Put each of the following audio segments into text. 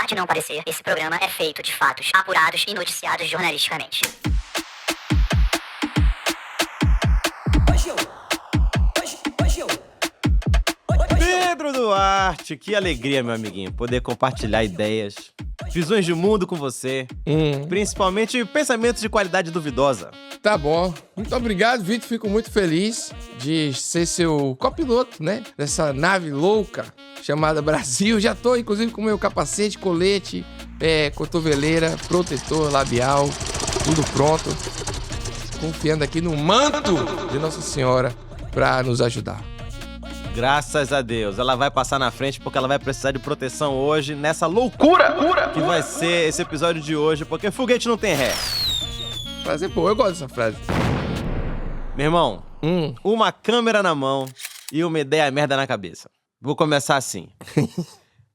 pode não parecer, esse programa é feito de fatos apurados e noticiados jornalisticamente. Pedro Duarte, que alegria, meu amiguinho, poder compartilhar ideias, visões de mundo com você, principalmente pensamentos de qualidade duvidosa. Tá bom. Muito obrigado, Vitor. Fico muito feliz de ser seu copiloto, né? Dessa nave louca chamada Brasil. Já tô, inclusive, com meu capacete, colete, cotoveleira, protetor labial, tudo pronto. Confiando aqui no manto de Nossa Senhora pra nos ajudar. Graças a Deus, ela vai passar na frente porque ela vai precisar de proteção hoje nessa loucura que vai ser esse episódio de hoje, porque foguete não tem ré. Frase boa, eu gosto dessa frase. Meu irmão, uma câmera na mão e uma ideia merda na cabeça. Vou começar assim.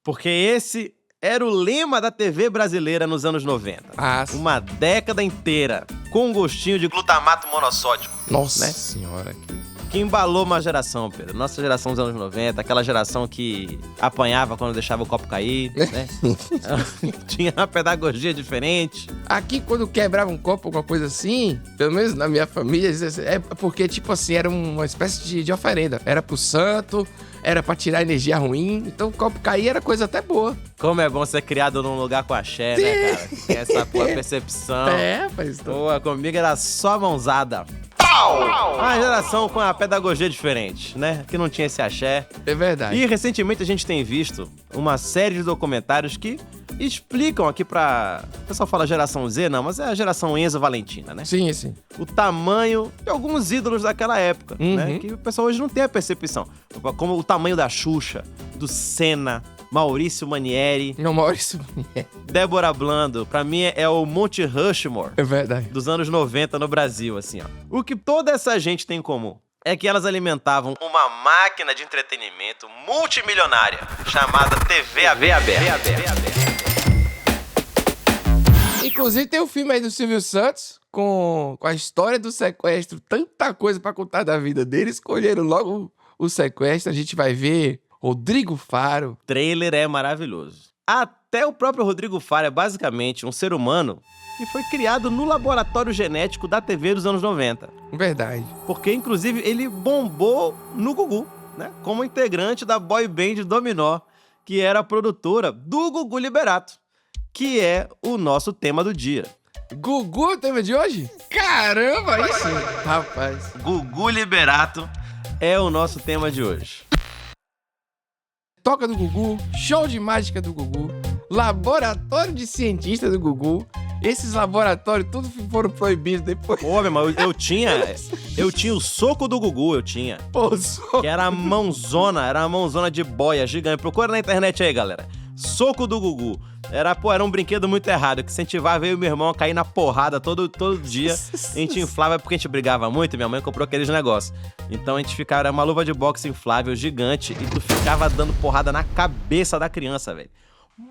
Porque esse era o lema da TV brasileira nos anos 90. Uma década inteira, com um gostinho de glutamato monossódico. Nossa, né? Senhora. Que embalou uma geração, Pedro. Nossa geração dos anos 90, aquela geração que apanhava quando deixava o copo cair, né? Tinha uma pedagogia diferente. Aqui, quando quebrava um copo, alguma coisa assim, pelo menos na minha família, é porque, tipo assim, era uma espécie de oferenda. Era pro santo, era pra tirar energia ruim, então o copo cair era coisa até boa. Como é bom ser criado num lugar com axé, né, cara? Tem essa percepção. Mas... Pô, comigo era só mãozada. Uma geração com a pedagogia diferente, né? Que não tinha esse axé. É verdade. E recentemente a gente tem visto uma série de documentários que explicam aqui pra... O pessoal fala geração Z, não, mas é a geração Enzo Valentina, né? Sim, sim. O tamanho de alguns ídolos daquela época, né? Que o pessoal hoje não tem a percepção. Como o tamanho da Xuxa, do Senna, Maurício Manieri. Não, Maurício Manieri. Débora Blando, pra mim é o Monte Rushmore. É verdade. Dos anos 90 no Brasil, assim, ó. O que toda essa gente tem em comum é que elas alimentavam uma máquina de entretenimento multimilionária chamada TV aberta. Inclusive tem um filme aí do Silvio Santos com a história do sequestro. Tanta coisa pra contar da vida dele. Escolheram logo o sequestro. A gente vai ver Rodrigo Faro. O trailer é maravilhoso. Até o próprio Rodrigo Faro é basicamente um ser humano que foi criado no laboratório genético da TV dos anos 90. Verdade. Porque, inclusive, ele bombou no Gugu, né? Como integrante da boy band Dominó, que era a produtora do Gugu Liberato, que é o nosso tema do dia. Gugu é o tema de hoje? Caramba, aí sim. Rapaz. Gugu Liberato é o nosso tema de hoje. Toca do Gugu, show de mágica do Gugu, laboratório de cientista do Gugu. Esses laboratórios tudo foram proibidos depois. Pô, meu irmão, eu tinha o soco do Gugu, eu tinha. Pô, soco. Que era uma mãozona de boia gigante. Procura na internet aí, galera. Soco do Gugu. Era um brinquedo muito errado, que incentivava eu e meu irmão a cair na porrada todo dia. A gente inflava porque a gente brigava muito, minha mãe comprou aqueles negócios. Então a gente ficava, era uma luva de boxe inflável gigante e tu ficava dando porrada na cabeça da criança, velho.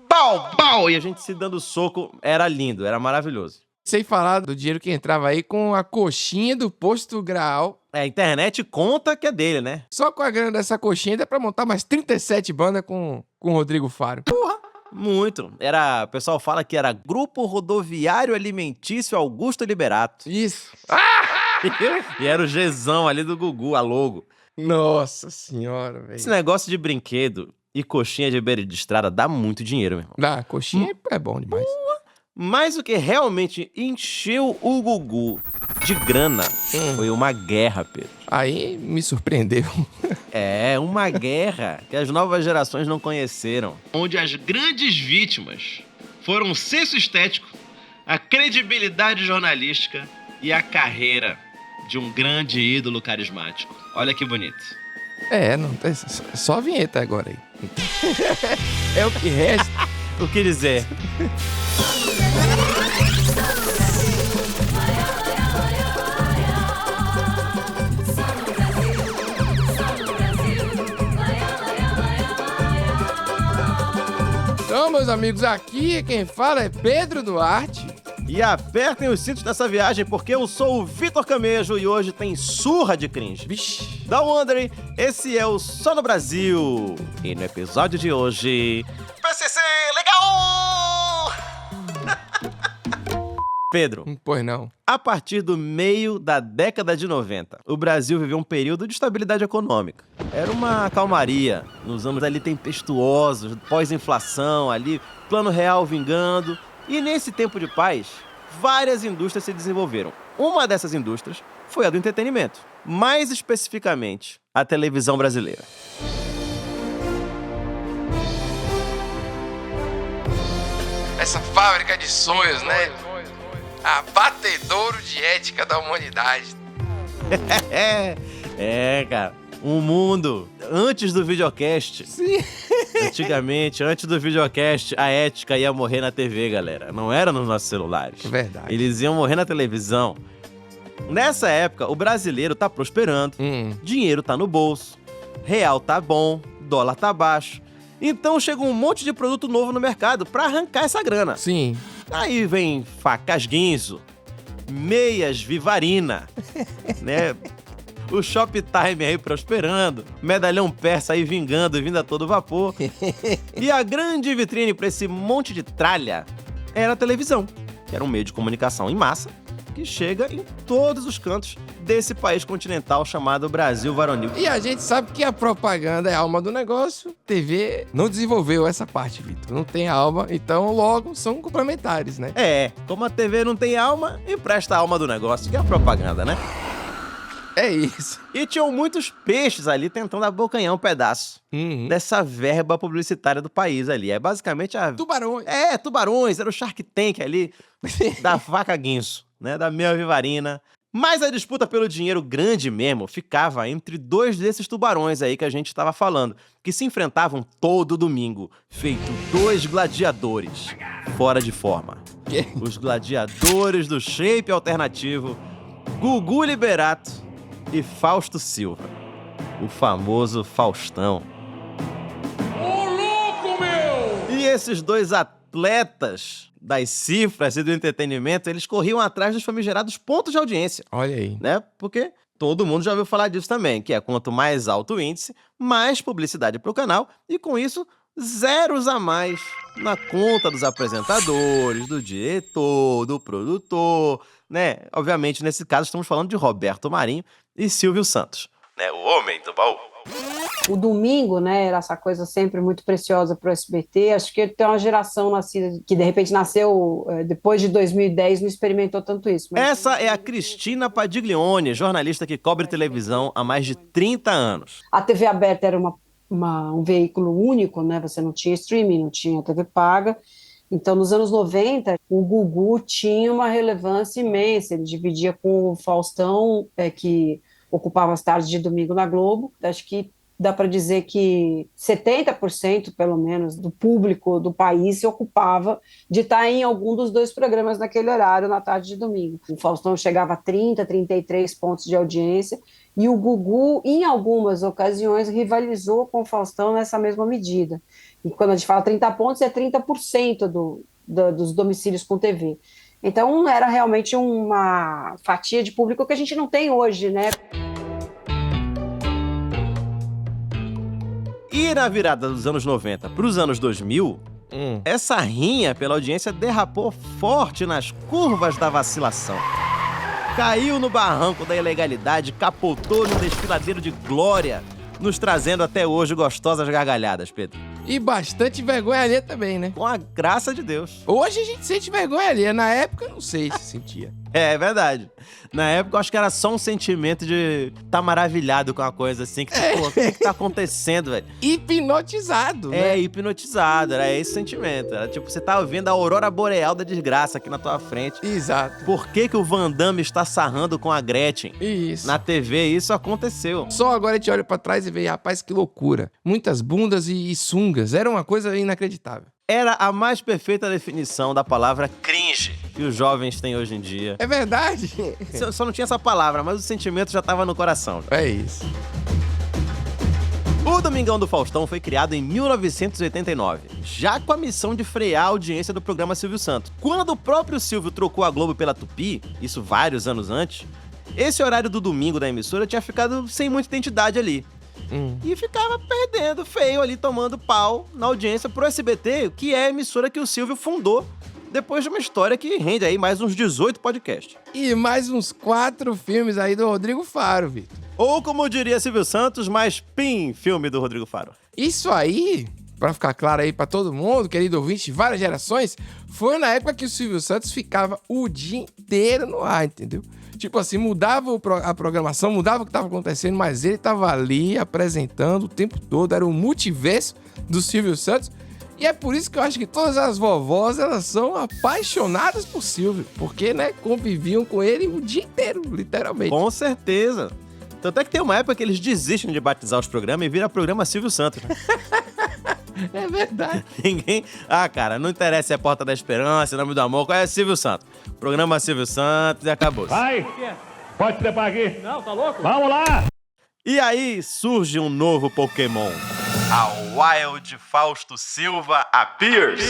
Pau, pau! E a gente se dando soco, era lindo, era maravilhoso. Sem falar do dinheiro que entrava aí com a coxinha do Posto Graal. A internet conta que é dele, né? Só com a grana dessa coxinha dá pra montar mais 37 bandas com o Rodrigo Faro. Porra! Muito. O pessoal fala que era Grupo Rodoviário Alimentício Augusto Liberato. Isso. E era o Gzão ali do Gugu, a logo. Nossa senhora, velho. Esse negócio de brinquedo e coxinha de beira de estrada dá muito dinheiro, meu irmão. Dá, coxinha é bom demais. Mas o que realmente encheu o Gugu de grana foi uma guerra, Pedro. Aí me surpreendeu. É, uma guerra que as novas gerações não conheceram. Onde as grandes vítimas foram o senso estético, a credibilidade jornalística e a carreira de um grande ídolo carismático. Olha que bonito. Não tem só a vinheta agora aí. É o que resta. O que dizer? Então, meus amigos, aqui quem fala é Pedro Duarte. E apertem os cintos dessa viagem, porque eu sou o Vitor Camejo e hoje tem surra de cringe. Vixe. Da Wondering, esse é o Só no Brasil. E no episódio de hoje... PCC Legal! Pedro, Pois não. a partir do meio da década de 90, o Brasil viveu um período de estabilidade econômica. Era uma calmaria, nos anos ali tempestuosos, pós-inflação ali, plano real vingando. E nesse tempo de paz, várias indústrias se desenvolveram. Uma dessas indústrias foi a do entretenimento, mais especificamente a televisão brasileira. Essa fábrica de sonhos, né? Abatedouro de ética da humanidade. Cara. Um mundo antes do videocast. Sim. Antigamente, antes do videocast, a ética ia morrer na TV, galera. Não era nos nossos celulares. Verdade. Eles iam morrer na televisão. Nessa época, o brasileiro tá prosperando, dinheiro tá no bolso, real tá bom, dólar tá baixo. Então chega um monte de produto novo no mercado pra arrancar essa grana. Sim. Aí vem facas Guinzo, meias Vivarina, né? O Shoptime aí prosperando, medalhão persa aí vingando e vindo a todo vapor. E a grande vitrine pra esse monte de tralha era a televisão, que era um meio de comunicação em massa que chega em todos os cantos desse país continental chamado Brasil Varonil. E a gente sabe que a propaganda é a alma do negócio. TV não desenvolveu essa parte, Vitor. Não tem alma, então logo são complementares, né? Como a TV não tem alma, empresta a alma do negócio, que é a propaganda, né? É isso. E tinham muitos peixes ali tentando abocanhar um pedaço dessa verba publicitária do país ali. É basicamente a... Tubarões. Tubarões. Era o Shark Tank ali da faca Guinso, né? Da meia Vivarina. Mas a disputa pelo dinheiro grande mesmo ficava entre dois desses tubarões aí que a gente estava falando, que se enfrentavam todo domingo, feito dois gladiadores, fora de forma. Os gladiadores do shape alternativo, Gugu Liberato e Fausto Silva, o famoso Faustão. Ô, louco, meu! E esses dois atletas das cifras e do entretenimento, eles corriam atrás dos famigerados pontos de audiência. Olha aí. Né? Porque todo mundo já ouviu falar disso também, que é quanto mais alto o índice, mais publicidade pro canal e com isso, zeros a mais na conta dos apresentadores, do diretor, do produtor, né? Obviamente, nesse caso, estamos falando de Roberto Marinho e Silvio Santos, né? O homem do baú. O domingo, né, era essa coisa sempre muito preciosa para o SBT. Acho que tem uma geração nascida que de repente nasceu depois de 2010 não experimentou tanto isso. Mas... Essa é a Cristina Padiglione, jornalista que cobre televisão há mais de 30 anos. A TV aberta era um veículo único, né? Você não tinha streaming, não tinha TV paga. Então, nos anos 90, o Gugu tinha uma relevância imensa. Ele dividia com o Faustão, que ocupava as tardes de domingo na Globo. Acho que dá para dizer que 70%, pelo menos, do público do país se ocupava de estar em algum dos dois programas naquele horário, na tarde de domingo. O Faustão chegava a 30, 33 pontos de audiência, e o Gugu, em algumas ocasiões, rivalizou com o Faustão nessa mesma medida. E quando a gente fala 30 pontos, é 30% dos domicílios com TV. Então, era realmente uma fatia de público que a gente não tem hoje, né? E na virada dos anos 90 para os anos 2000, essa rinha pela audiência derrapou forte nas curvas da vacilação. Caiu no barranco da ilegalidade, capotou no desfiladeiro de glória, nos trazendo até hoje gostosas gargalhadas, Pedro. E bastante vergonha alheia também, né? Com a graça de Deus. Hoje a gente sente vergonha alheia. Na época, não sei se sentia. É verdade. Na época, eu acho que era só um sentimento de estar maravilhado com a coisa assim. Que, pô, o que tá acontecendo, velho? Hipnotizado, né? Hipnotizado. Era esse sentimento. Era tipo, você tá vendo a aurora boreal da desgraça aqui na tua frente. Exato. Por que o Van Damme está sarrando com a Gretchen? Isso. Na TV, isso aconteceu. Só agora a gente olha pra trás e vê, rapaz, que loucura. Muitas bundas e sungas. Era uma coisa inacreditável. Era a mais perfeita definição da palavra cringe que os jovens têm hoje em dia. É verdade. Só não tinha essa palavra, mas o sentimento já estava no coração. É isso. O Domingão do Faustão foi criado em 1989, já com a missão de frear a audiência do programa Silvio Santos. Quando o próprio Silvio trocou a Globo pela Tupi, isso vários anos antes, esse horário do domingo da emissora tinha ficado sem muita identidade ali. E ficava perdendo feio ali, tomando pau na audiência pro SBT, que é a emissora que o Silvio fundou depois de uma história que rende aí mais uns 18 podcasts. E mais uns 4 filmes aí do Rodrigo Faro, Vitor. Ou, como diria Silvio Santos, mais filme do Rodrigo Faro. Isso aí, pra ficar claro aí pra todo mundo, querido ouvinte de várias gerações, foi na época que o Silvio Santos ficava o dia inteiro no ar, entendeu? Tipo assim, mudava a programação, mudava o que tava acontecendo, mas ele tava ali apresentando o tempo todo, era o multiverso do Silvio Santos. E é por isso que eu acho que todas as vovós, elas são apaixonadas por Silvio, porque, né, conviviam com ele o dia inteiro, literalmente. Com certeza. Tanto é que tem uma época que eles desistem de batizar os programas e vira programa Silvio Santos. Né? É verdade. Ninguém... Ah, cara, não interessa se é Porta da Esperança, Nome do Amor, qual é Silvio Santos? Programa Silvio Santos e acabou. Vai! Pode trepar aqui. Não, tá louco? Vamos lá! E aí surge um novo Pokémon. A Wild Fausto Silva appears.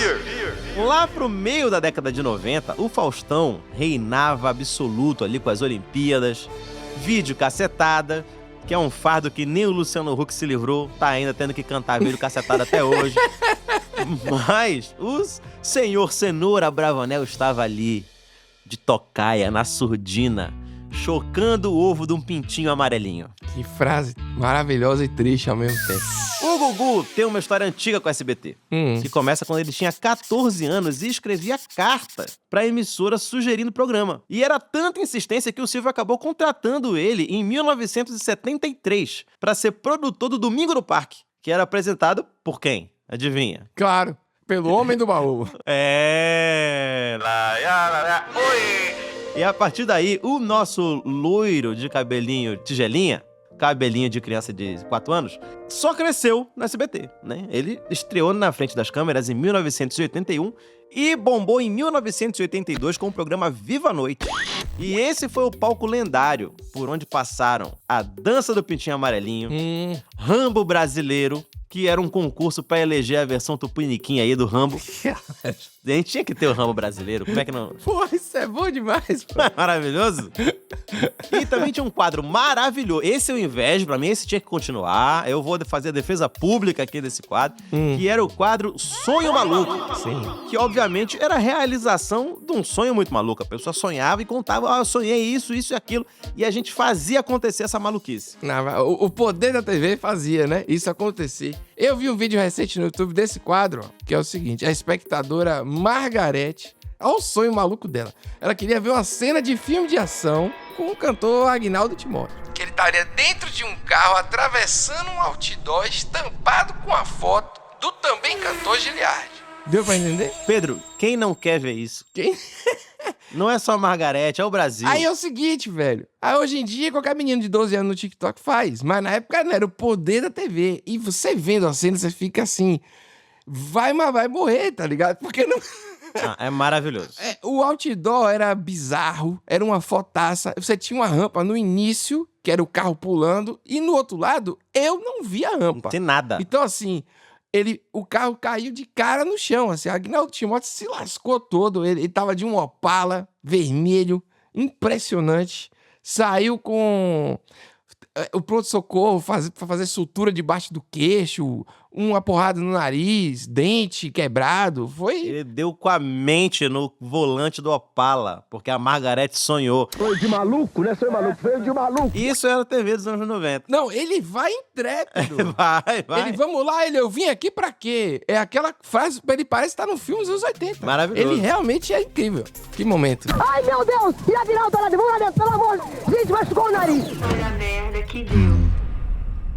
Lá pro meio da década de 90, o Faustão reinava absoluto ali com as Olimpíadas, vídeo cacetada, que é um fardo que nem o Luciano Huck se livrou, tá ainda tendo que cantar vídeo cacetada até hoje. Mas o senhor Cenoura Bravanel estava ali, de tocaia, na surdina, chocando o ovo de um pintinho amarelinho. Que frase maravilhosa e triste ao mesmo tempo. O Gugu tem uma história antiga com o SBT, que começa quando ele tinha 14 anos e escrevia carta pra emissora sugerindo o programa. E era tanta insistência que o Silvio acabou contratando ele em 1973 pra ser produtor do Domingo no Parque, que era apresentado por quem? Adivinha? Claro, pelo Homem do Baú. Oi! E a partir daí, o nosso loiro de cabelinho tigelinha, cabelinho de criança de 4 anos, só cresceu no SBT, né? Ele estreou na frente das câmeras em 1981 e bombou em 1982 com o programa Viva a Noite. E esse foi o palco lendário por onde passaram a Dança do Pintinho Amarelinho, Rambo Brasileiro, que era um concurso pra eleger a versão tupiniquim aí do Rambo. A gente tinha que ter o Rambo brasileiro, como é que não... Pô, isso é bom demais, pô. Maravilhoso. E também tinha um quadro maravilhoso. Esse eu invejo, pra mim esse tinha que continuar. Eu vou fazer a defesa pública aqui desse quadro, que era o quadro Sonho Maluco. Sim. Que obviamente era a realização de um sonho muito maluco. A pessoa sonhava e contava, eu sonhei isso e aquilo. E a gente fazia acontecer essa maluquice. Não, o poder da TV fazia, né? Isso acontecer. Eu vi um vídeo recente no YouTube desse quadro, ó, que é o seguinte: a espectadora Margarete, olha o sonho maluco dela. Ela queria ver uma cena de filme de ação com o cantor Agnaldo Timóteo. Que ele estaria dentro de um carro atravessando um outdoor estampado com a foto do também cantor Giliardi. Deu pra entender? Pedro, quem não quer ver isso? Quem? Não é só a Margarete, é o Brasil. Aí é o seguinte, velho. Aí hoje em dia qualquer menino de 12 anos no TikTok faz. Mas na época não, era o poder da TV. E você vendo a cena, você fica assim... Vai morrer, tá ligado? Porque não... É maravilhoso. O outdoor era bizarro. Era uma fotaça. Você tinha uma rampa no início, que era o carro pulando. E no outro lado, eu não via a rampa. Não tem nada. Então assim... O carro caiu de cara no chão, assim, Agnaldo Timóteo se lascou todo, ele tava de um Opala vermelho, impressionante, saiu com o pronto-socorro pra fazer sutura debaixo do queixo, uma porrada no nariz, dente quebrado, foi... Ele deu com a mente no volante do Opala, porque a Margarete sonhou. Foi de maluco, né? Foi maluco, veio de maluco. Isso era a TV dos anos 90. Não, ele vai intrépido. Vai. Ele, vamos lá, eu vim aqui pra quê? É aquela frase, ele parece estar no filme dos anos 80. Maravilhoso. Ele realmente é incrível. Que momento. Ai, meu Deus! E a Aguinaldo, vamos lá dentro, pelo amor! Gente, machucou o nariz! Olha a merda que deu.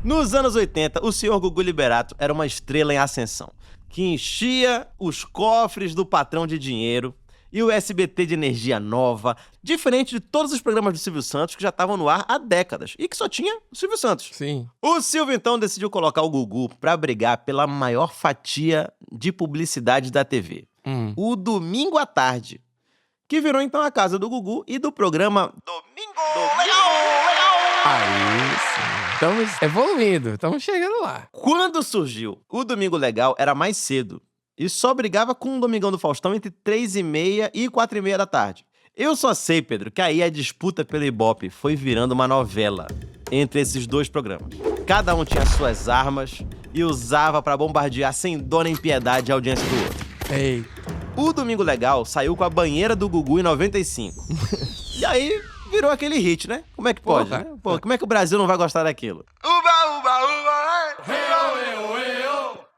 Nos anos 80, o senhor Gugu Liberato era uma estrela em ascensão, que enchia os cofres do patrão de dinheiro e o SBT de energia nova, diferente de todos os programas do Silvio Santos que já estavam no ar há décadas e que só tinha o Silvio Santos. Sim. O Silvio, então, decidiu colocar o Gugu pra brigar pela maior fatia de publicidade da TV. O Domingo à Tarde, que virou, então, a casa do Gugu e do programa Domingo Legal! Aí sim. Estamos evoluindo, estamos chegando lá. Quando surgiu, o Domingo Legal era mais cedo e só brigava com o Domingão do Faustão entre 3h30 e 4h30 da tarde. Eu só sei, Pedro, que aí a disputa pelo Ibope foi virando uma novela entre esses dois programas. Cada um tinha suas armas e usava pra bombardear sem dó nem piedade a audiência do outro. Ei. O Domingo Legal saiu com a banheira do Gugu em 95. E aí virou aquele hit, né? Como é que pode? Porra. Né? Pô, como é que o Brasil não vai gostar daquilo?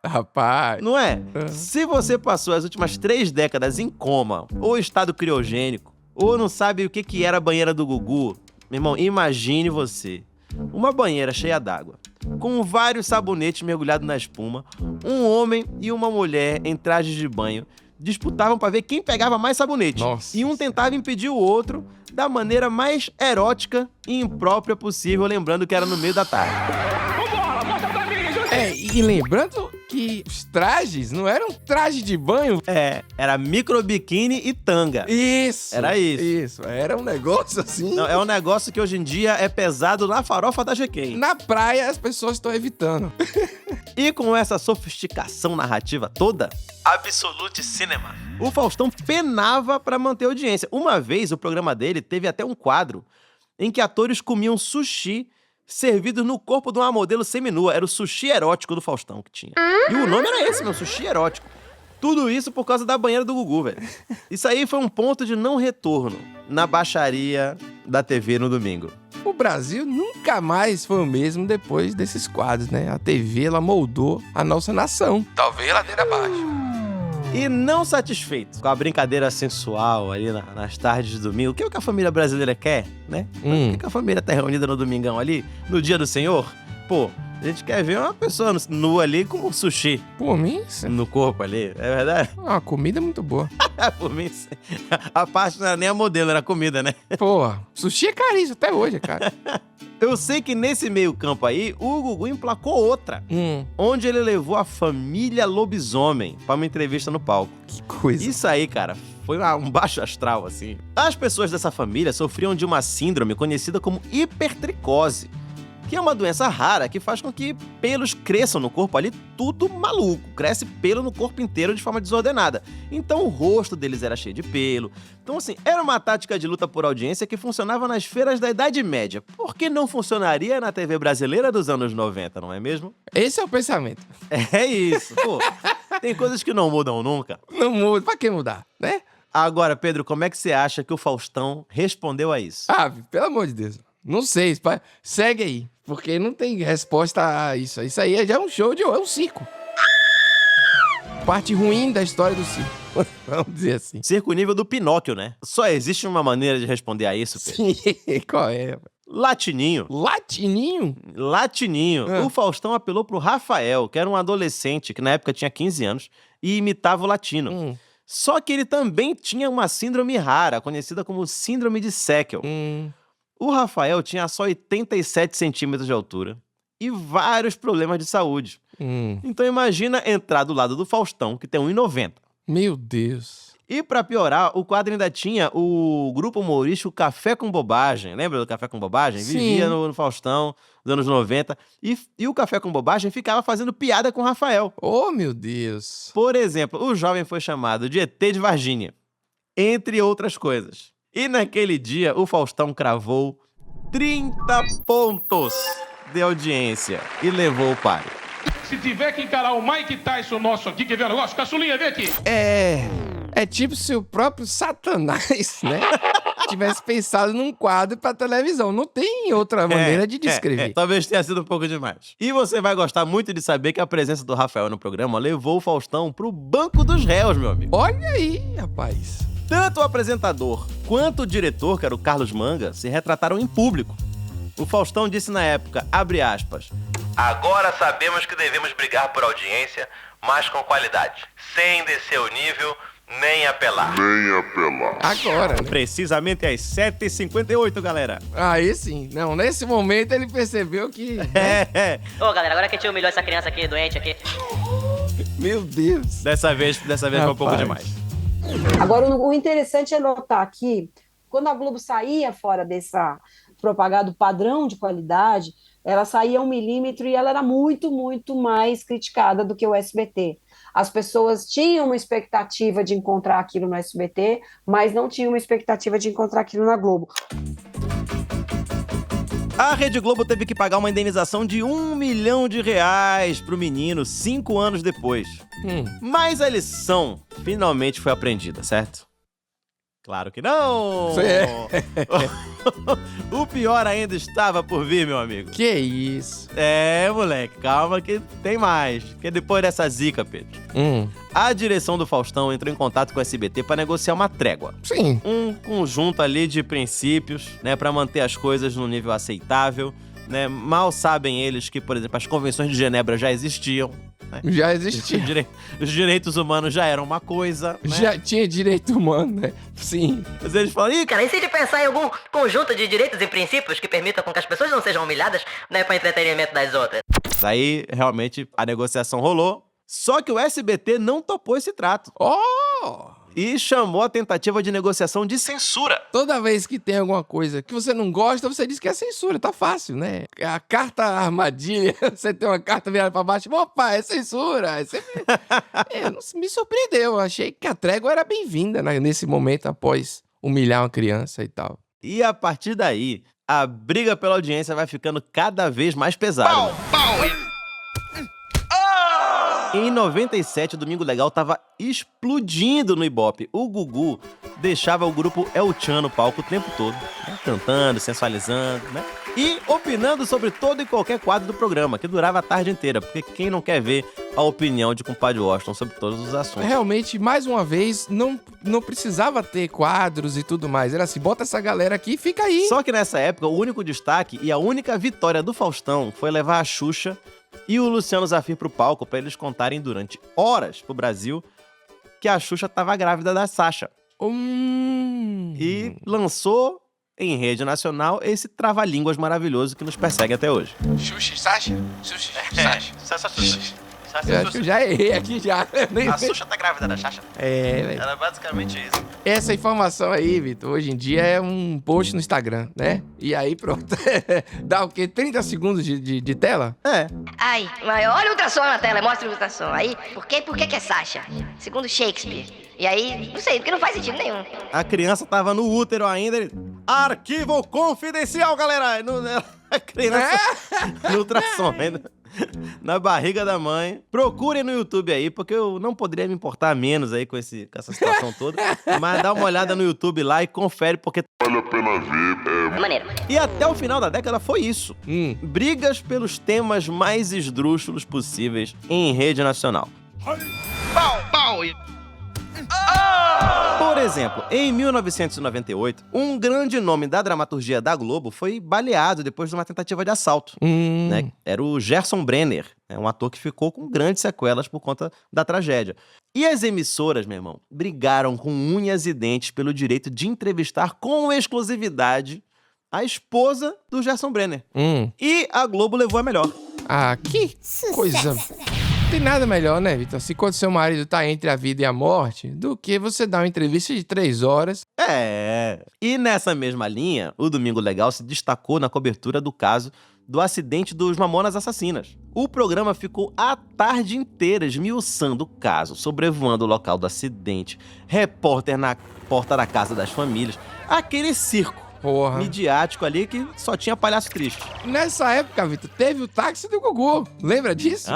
Rapaz. Não é? Se você passou as últimas 3 décadas em coma, ou estado criogênico, ou não sabe o que era a banheira do Gugu, meu irmão, imagine você. Uma banheira cheia d'água, com vários sabonetes mergulhados na espuma, um homem e uma mulher em trajes de banho disputavam para ver quem pegava mais sabonete. Nossa. E um tentava impedir o outro da maneira mais erótica e imprópria possível, lembrando que era no meio da tarde. E lembrando que os trajes não eram traje de banho. Era micro biquíni e tanga. Isso. Era isso. Isso. Era um negócio assim. Não, é um negócio que hoje em dia é pesado na farofa da GQ. Na praia as pessoas estão evitando. E com essa sofisticação narrativa toda, Absolute Cinema, o Faustão penava pra manter a audiência. Uma vez, o programa dele teve até um quadro em que atores comiam sushi servidos no corpo de uma modelo seminua. Era o sushi erótico do Faustão que tinha. E o nome era esse, meu, sushi erótico. Tudo isso por causa da banheira do Gugu, velho. Isso aí foi um ponto de não retorno na baixaria da TV no domingo. O Brasil nunca mais foi o mesmo depois desses quadros, né? A TV, ela moldou a nossa nação. Talvez ladeira abaixo. E não satisfeito com a brincadeira sensual ali nas tardes de domingo, o que a família brasileira quer, né? O que a família tá reunida no domingão ali, no dia do Senhor? Pô, a gente quer ver uma pessoa nua ali com um sushi Por mim, isso no corpo ali, é verdade? é uma comida muito boa. Por mim, sim. A parte não era nem a modelo, era a comida, né? Pô, sushi é caríssimo até hoje, cara. Eu sei que nesse meio campo aí, o Gugu emplacou outra, onde ele levou a família Lobisomem pra uma entrevista no palco. Que coisa. Isso aí, cara, foi um baixo astral, assim. As pessoas dessa família sofriam de uma síndrome conhecida como hipertricose, que é uma doença rara que faz com que pelos cresçam no corpo ali, tudo maluco. Cresce pelo no corpo inteiro de forma desordenada. Então o rosto deles era cheio de pelo. Então assim, era uma tática de luta por audiência que funcionava nas feiras da Idade Média. Por que não funcionaria na TV brasileira dos anos 90, não é mesmo? Esse é o pensamento. É isso, pô. Tem coisas que não mudam nunca. Não muda. Pra que mudar, né? Agora, Pedro, como é que você acha que o Faustão respondeu a isso? Ah, pelo amor de Deus. Não sei, segue aí. Porque não tem resposta a isso. Isso aí já é um show, é um circo. Parte ruim da história do circo. Vamos dizer assim. Circo nível do Pinóquio, né? Só existe uma maneira de responder a isso, Pedro. Sim, qual é? Latininho. Latininho? Latininho. O Faustão apelou pro Rafael, que era um adolescente que na época tinha 15 anos e imitava o latino. Só que ele também tinha uma síndrome rara, conhecida como síndrome de Sekel. O Rafael tinha só 87 centímetros de altura e vários problemas de saúde. Então imagina entrar do lado do Faustão, que tem 1,90. Meu Deus. E pra piorar, o quadro ainda tinha o grupo humorístico Café com Bobagem. Lembra do Café com Bobagem? Sim. Vivia no Faustão, dos anos 90. E o Café com Bobagem ficava fazendo piada com o Rafael. Oh, meu Deus. Por exemplo, o jovem foi chamado de ET de Varginha, entre outras coisas. E naquele dia, o Faustão cravou 30 pontos de audiência e levou o páreo. Se tiver que encarar o Mike Tyson nosso aqui, quer ver o negócio? Caçulinha, vem aqui. É tipo se o próprio Satanás, né, tivesse pensado num quadro pra televisão. Não tem outra maneira de descrever. Talvez tenha sido um pouco demais. E você vai gostar muito de saber que a presença do Rafael no programa levou o Faustão pro banco dos réus, meu amigo. Olha aí, rapaz. Tanto o apresentador quanto o diretor, que era o Carlos Manga, se retrataram em público. O Faustão disse na época, abre aspas, agora sabemos que devemos brigar por audiência, mas com qualidade, sem descer o nível, nem apelar. Agora, né? Precisamente às 7h58, galera. Aí sim. Não, nesse momento ele percebeu que... Ô, galera, agora que a gente humilhou essa criança aqui, doente aqui. Meu Deus. Dessa vez foi um pouco Rapaz. demais. Agora, o interessante é notar que, quando a Globo saía fora dessa propaganda padrão de qualidade, ela saía 1 milímetro e ela era muito, muito mais criticada do que o SBT. As pessoas tinham uma expectativa de encontrar aquilo no SBT, mas não tinham uma expectativa de encontrar aquilo na Globo. A Rede Globo teve que pagar uma indenização de R$1 milhão pro menino 5 anos depois. Mas a lição finalmente foi aprendida, certo? Claro que não! O pior ainda estava por vir, meu amigo. Que isso? É, moleque, calma que tem mais. Porque depois dessa zica, Pedro, a direção do Faustão entrou em contato com o SBT para negociar uma trégua. Sim. Um conjunto ali de princípios, né, para manter as coisas num nível aceitável, né? Mal sabem eles que, por exemplo, as convenções de Genebra já existiam. Né? Já existia. Os direitos humanos já eram uma coisa, né? Já tinha direito humano, né? Sim. Mas eles falam, ih, Cara, e se de pensar em algum conjunto de direitos e princípios que permitam com que as pessoas não sejam humilhadas, né, para entretenimento das outras? Daí, realmente, a negociação rolou. Só que o SBT não topou esse trato. Oh! E chamou a tentativa de negociação de censura. Toda vez que tem alguma coisa que você não gosta, você diz que é censura. Tá fácil, né? A carta armadilha, você tem uma carta virada pra baixo, opa, é censura. Me surpreendeu. Eu achei que a trégua era bem-vinda, né, nesse momento, após humilhar uma criança e tal. E a partir daí, a briga pela audiência vai ficando cada vez mais pesada. Em 97, o Domingo Legal tava explodindo no Ibope. O Gugu deixava o grupo El Chan no palco o tempo todo, né? Cantando, sensualizando, né? E opinando sobre todo e qualquer quadro do programa, que durava a tarde inteira, porque quem não quer ver a opinião de compadre Washington sobre todos os assuntos? Realmente, mais uma vez, não precisava ter quadros e tudo mais. Era assim, bota essa galera aqui e fica aí. Só que nessa época, o único destaque e a única vitória do Faustão foi levar a Xuxa e o Luciano Zafir pro palco pra eles contarem durante horas pro Brasil que a Xuxa tava grávida da Sasha. E lançou em rede nacional esse trava-línguas maravilhoso que nos persegue até hoje. Xuxa, Sasha? Xuxa, Sasha. Xuxa. Eu acho que eu já errei aqui já. A Xuxa tá grávida da Sasha. É, velho. Era basicamente isso. Essa informação aí, Vitor, hoje em dia é um post no Instagram, né? E aí pronto. Dá o quê? 30 segundos de tela? É. Ai, mas olha o ultrassom na tela, mostra o ultrassom. Aí, por que é Sasha? Segundo Shakespeare. E aí, não sei, porque não faz sentido nenhum. A criança tava no útero ainda. Arquivo confidencial, galera! A criança no ultrassom ainda. Na barriga da mãe. Procurem no YouTube aí, porque eu não poderia me importar menos aí com essa situação toda. Mas dá uma olhada no YouTube lá e confere, porque vale a pena ver. Maneiro. E até o final da década foi isso. Brigas pelos temas mais esdrúxulos possíveis em rede nacional. Por exemplo, em 1998, um grande nome da dramaturgia da Globo foi baleado depois de uma tentativa de assalto. Né? Era o Gerson Brenner, um ator que ficou com grandes sequelas por conta da tragédia. E as emissoras, meu irmão, brigaram com unhas e dentes pelo direito de entrevistar com exclusividade a esposa do Gerson Brenner. E a Globo levou a melhor. Ah, que coisa... Não tem nada melhor, né, Vitor? Se quando seu marido tá entre a vida e a morte, do que você dar uma entrevista de 3 horas. É. E nessa mesma linha, o Domingo Legal se destacou na cobertura do caso do acidente dos Mamonas Assassinas. O programa ficou a tarde inteira esmiuçando o caso, sobrevoando o local do acidente, repórter na porta da casa das famílias, aquele circo midiático ali que só tinha palhaço triste. Nessa época, Vitor, teve o táxi do Gugu. Lembra disso?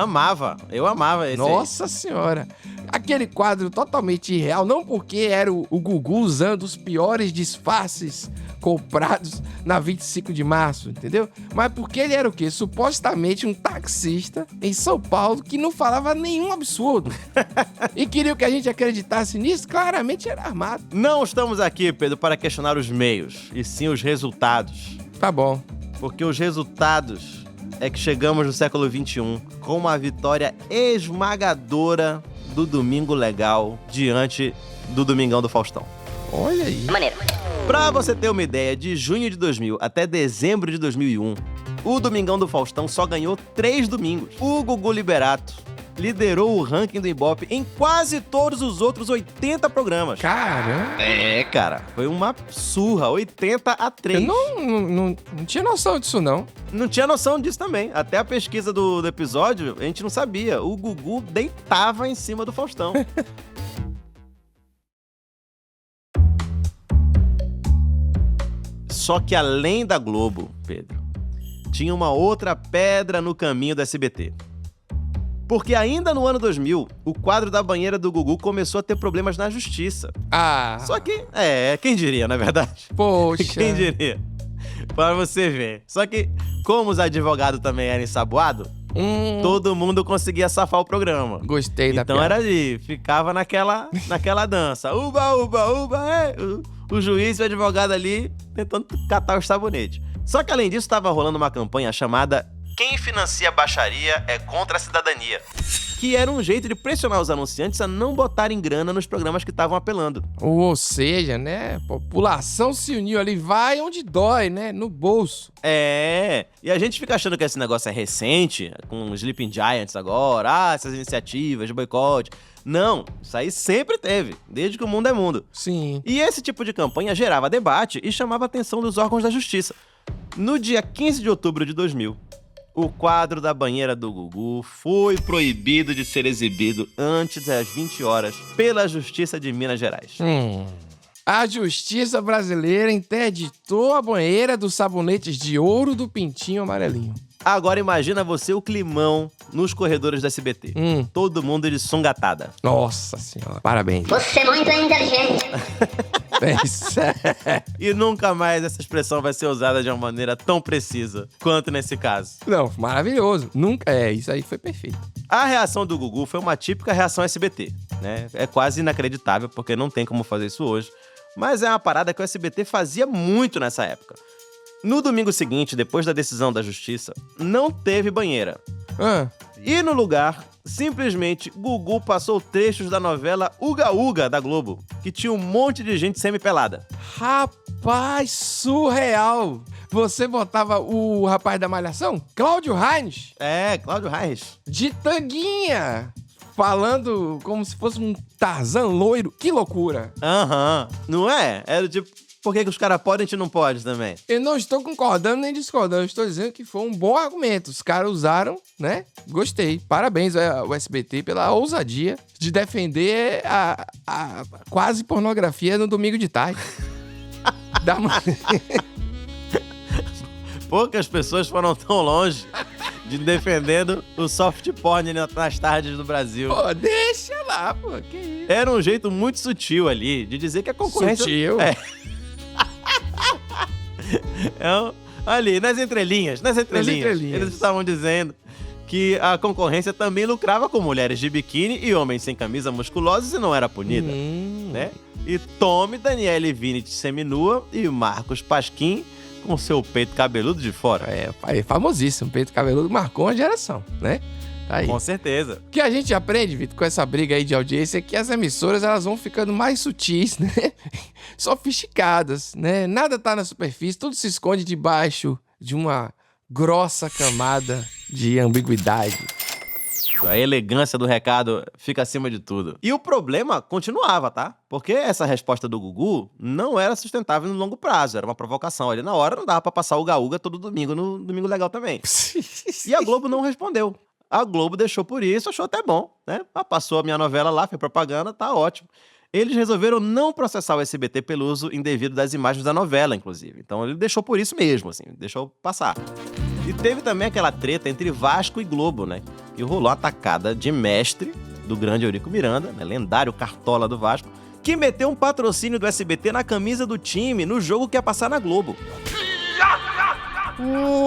Eu amava esse Nossa senhora. Aquele quadro totalmente irreal, não porque era o Gugu usando os piores disfarces comprados na 25 de março, entendeu? Mas porque ele era o quê? Supostamente um taxista em São Paulo que não falava nenhum absurdo. E queria que a gente acreditasse nisso, claramente era armado. Não estamos aqui, Pedro, para questionar os meios, e sim os resultados. Tá bom. Porque os resultados é que chegamos no século XXI com uma vitória esmagadora do Domingo Legal diante do Domingão do Faustão. Olha aí. Maneiro. Pra você ter uma ideia, de junho de 2000 até dezembro de 2001, o Domingão do Faustão só ganhou 3 domingos. O Gugu Liberato liderou o ranking do Ibope em quase todos os outros 80 programas. Caramba. É, cara, foi uma surra, 80-3. Eu não tinha noção disso, não. Não tinha noção disso também. Até a pesquisa do episódio, a gente não sabia. O Gugu deitava em cima do Faustão. Só que além da Globo, Pedro, tinha uma outra pedra no caminho do SBT. Porque ainda no ano 2000, o quadro da banheira do Gugu começou a ter problemas na justiça. Só que, quem diria, não é verdade? Poxa. Quem diria? Pra você ver. Só que, como os advogados também eram ensaboados, todo mundo conseguia safar o programa. Gostei da Então piada. era ali, ficava naquela dança. Uba, uba, uba, o juiz e o advogado ali tentando catar os sabonetes. Só que além disso, estava rolando uma campanha chamada Quem Financia a Baixaria é Contra a Cidadania, que era um jeito de pressionar os anunciantes a não botarem grana nos programas que estavam apelando. Ou seja, né? A população se uniu ali, vai onde dói, né? No bolso. E a gente fica achando que esse negócio é recente, com os Sleeping Giants agora, essas iniciativas de boicote. Não, isso aí sempre teve, desde que o mundo é mundo. Sim. E esse tipo de campanha gerava debate e chamava a atenção dos órgãos da justiça. No dia 15 de outubro de 2000, o quadro da banheira do Gugu foi proibido de ser exibido antes das 20 horas pela Justiça de Minas Gerais. A justiça brasileira interditou a banheira dos sabonetes de ouro do Pintinho Amarelinho. Agora imagina você o climão nos corredores do SBT. Todo mundo de sungatada. Nossa senhora, parabéns. Você é muito inteligente. E nunca mais essa expressão vai ser usada de uma maneira tão precisa quanto nesse caso. Não, maravilhoso. Nunca. Isso aí foi perfeito. A reação do Gugu foi uma típica reação SBT, né? É quase inacreditável, porque não tem como fazer isso hoje. Mas é uma parada que o SBT fazia muito nessa época. No domingo seguinte, depois da decisão da justiça, não teve banheira. E no lugar, simplesmente, Gugu passou trechos da novela Uga Uga, da Globo, que tinha um monte de gente semi-pelada. Rapaz, surreal. Você botava o rapaz da Malhação, Cláudio Reines, Cláudio Reis. de tanguinha, falando como se fosse um Tarzan loiro. Que loucura. Não é? Era tipo, por que os caras podem e a gente não pode também? Eu não estou concordando nem discordando, eu estou dizendo que foi um bom argumento. Os caras usaram, né? Gostei. Parabéns ao SBT pela ousadia de defender a quase pornografia no domingo de tarde. Poucas pessoas foram tão longe de defendendo o soft porn nas tardes do Brasil. Pô, deixa lá, pô. Que isso? Era um jeito muito sutil ali de dizer que a concorrência... Sutil? Ali, nas entrelinhas. Eles estavam dizendo que a concorrência também lucrava com mulheres de biquíni e homens sem camisa musculosos e não era punida, né? E tome Daniele Vinicic seminua e Marcos Pasquim com seu peito cabeludo de fora. É famosíssimo. Peito cabeludo marcou uma geração, né? Tá aí. Com certeza. O que a gente aprende, Vitor, com essa briga aí de audiência é que as emissoras elas vão ficando mais sutis, né? Sofisticadas, né? Nada tá na superfície, tudo se esconde debaixo de uma grossa camada de ambiguidade. A elegância do recado fica acima de tudo. E o problema continuava, tá? Porque essa resposta do Gugu não era sustentável no longo prazo. Era uma provocação ali na hora, não dava pra passar o Uga-Uga todo domingo, no Domingo Legal também. E a Globo não respondeu. A Globo deixou por isso, achou até bom, né? Passou a minha novela lá, foi propaganda, tá ótimo. Eles resolveram não processar o SBT pelo uso indevido das imagens da novela, inclusive. Então ele deixou por isso mesmo, assim, deixou passar. E teve também aquela treta entre Vasco e Globo, né? Que rolou uma atacada de mestre do grande Eurico Miranda, né? Lendário cartola do Vasco, que meteu um patrocínio do SBT na camisa do time no jogo que ia passar na Globo.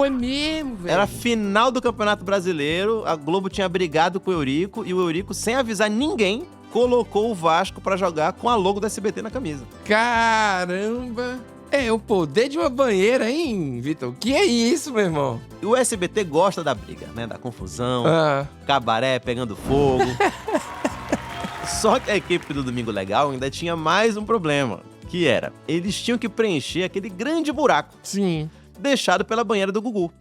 É mesmo, velho. Era a final do Campeonato Brasileiro, a Globo tinha brigado com o Eurico e o Eurico, sem avisar ninguém, colocou o Vasco pra jogar com a logo do SBT na camisa. Caramba! É o poder de uma banheira, hein, Vitor? Que é isso, meu irmão? E o SBT gosta da briga, né? Da confusão, cabaré pegando fogo. Só que a equipe do Domingo Legal ainda tinha mais um problema, que era, eles tinham que preencher aquele grande buraco. Sim. Deixado pela banheira do Gugu.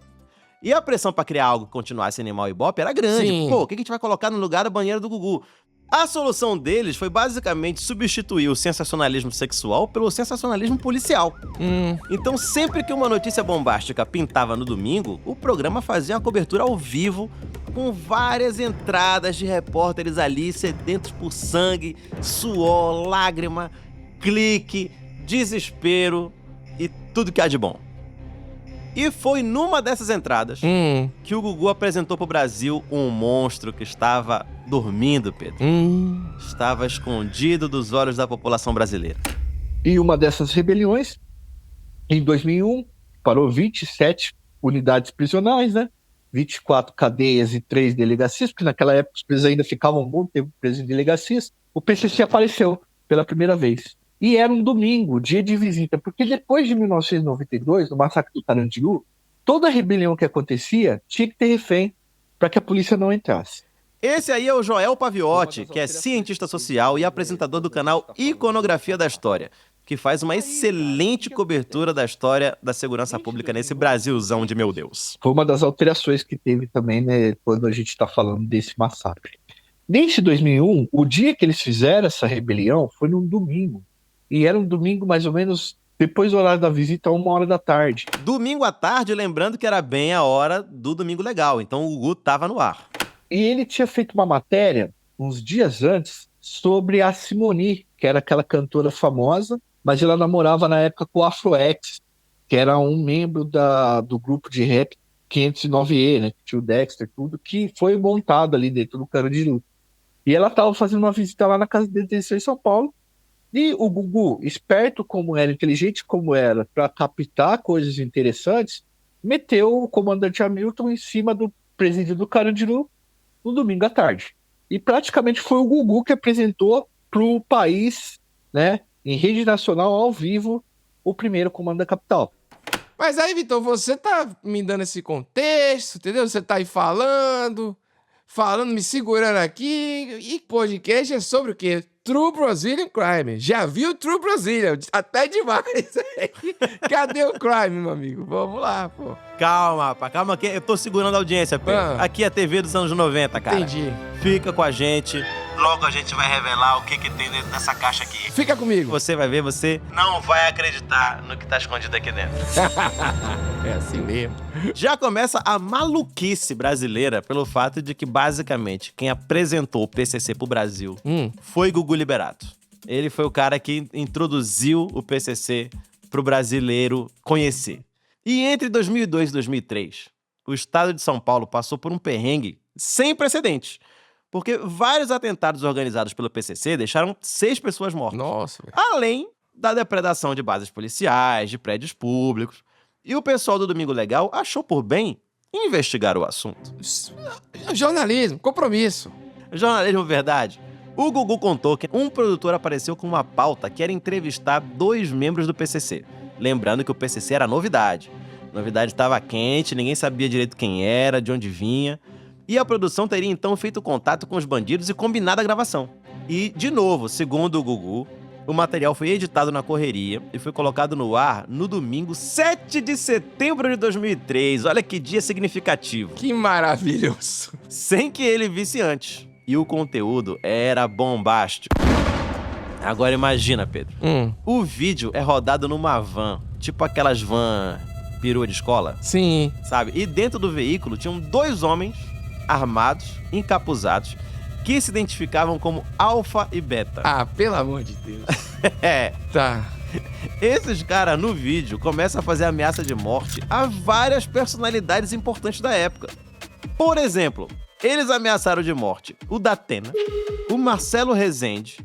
E a pressão pra criar algo que continuasse animal e ibope era grande. Sim. Pô, o que a gente vai colocar no lugar da banheira do Gugu? A solução deles foi basicamente substituir o sensacionalismo sexual pelo sensacionalismo policial. Então, sempre que uma notícia bombástica pintava no domingo, o programa fazia uma cobertura ao vivo, com várias entradas de repórteres ali sedentos por sangue, suor, lágrima, clique, desespero e tudo que há de bom. E foi numa dessas entradas que o Gugu apresentou pro Brasil um monstro que estava dormindo, Pedro. Estava escondido dos olhos da população brasileira. E uma dessas rebeliões, em 2001, parou 27 unidades prisionais, né? 24 cadeias e 3 delegacias, porque naquela época os presos ainda ficavam um bom tempo presos em delegacias. O PCC apareceu pela primeira vez. E era um domingo, dia de visita, porque depois de 1992, no massacre do Carandiru, toda rebelião que acontecia tinha que ter refém para que a polícia não entrasse. Esse aí é o Joel Paviotti, que é cientista social e apresentador do canal Iconografia da História, que faz uma excelente cobertura da história da segurança pública nesse Brasilzão de meu Deus. Foi uma das alterações que teve também, né, quando a gente está falando desse massacre. Nesse 2001, o dia que eles fizeram essa rebelião foi num domingo. E era um domingo mais ou menos depois do horário da visita, 1h da tarde. Domingo à tarde, lembrando que era bem a hora do Domingo Legal, então o Gugu tava no ar. E ele tinha feito uma matéria, uns dias antes, sobre a Simone, que era aquela cantora famosa, mas ela namorava na época com o Afro X, que era um membro do grupo de rap 509E, né? Que tinha o Dexter, tudo, que foi montado ali dentro do Carandiru. E ela estava fazendo uma visita lá na casa dele em São Paulo. E o Gugu, esperto como era, inteligente como era, para captar coisas interessantes, meteu o comandante Hamilton em cima do presídio do Carandiru no domingo à tarde. E praticamente foi o Gugu que apresentou para o país, né, em rede nacional, ao vivo, o primeiro comando da capital. Mas aí, Vitor, você tá me dando esse contexto, entendeu? Você tá aí falando, me segurando aqui. E podcast é sobre o quê? True Brazilian Crime. Já viu True Brazilian? Até demais. Cadê o crime, meu amigo? Vamos lá, pô. Calma, rapaz, calma que eu tô segurando a audiência, Pedro. Aqui é a TV dos anos 90, cara. Entendi. Fica com a gente. Logo a gente vai revelar o que tem dentro dessa caixa aqui. Fica comigo. Você vai ver, você não vai acreditar no que tá escondido aqui dentro. É assim mesmo. Já começa a maluquice brasileira pelo fato de que, basicamente, quem apresentou o PCC pro Brasil foi Gugu Liberato. Ele foi o cara que introduziu o PCC pro brasileiro conhecer. E entre 2002 e 2003, o estado de São Paulo passou por um perrengue sem precedentes. Porque vários atentados organizados pelo PCC deixaram 6 pessoas mortas. Nossa. Além da depredação de bases policiais, de prédios públicos. E o pessoal do Domingo Legal achou por bem investigar o assunto. Jornalismo, compromisso. Jornalismo verdade. O Gugu contou que um produtor apareceu com uma pauta que era entrevistar 2 membros do PCC. Lembrando que o PCC era novidade. A novidade estava quente, ninguém sabia direito quem era, de onde vinha. E a produção teria então feito contato com os bandidos e combinado a gravação. E, de novo, segundo o Gugu, o material foi editado na correria e foi colocado no ar no domingo 7 de setembro de 2003. Olha que dia significativo. Que maravilhoso. Sem que ele visse antes. E o conteúdo era bombástico. Agora imagina, Pedro. O vídeo é rodado numa van, tipo aquelas van perua de escola. Sim. Sabe? E dentro do veículo tinham 2 homens armados, encapuzados, que se identificavam como Alfa e Beta. Ah, pelo amor de Deus. É. Tá. Esses caras, no vídeo, começam a fazer ameaça de morte a várias personalidades importantes da época. Por exemplo, eles ameaçaram de morte o Datena, o Marcelo Rezende,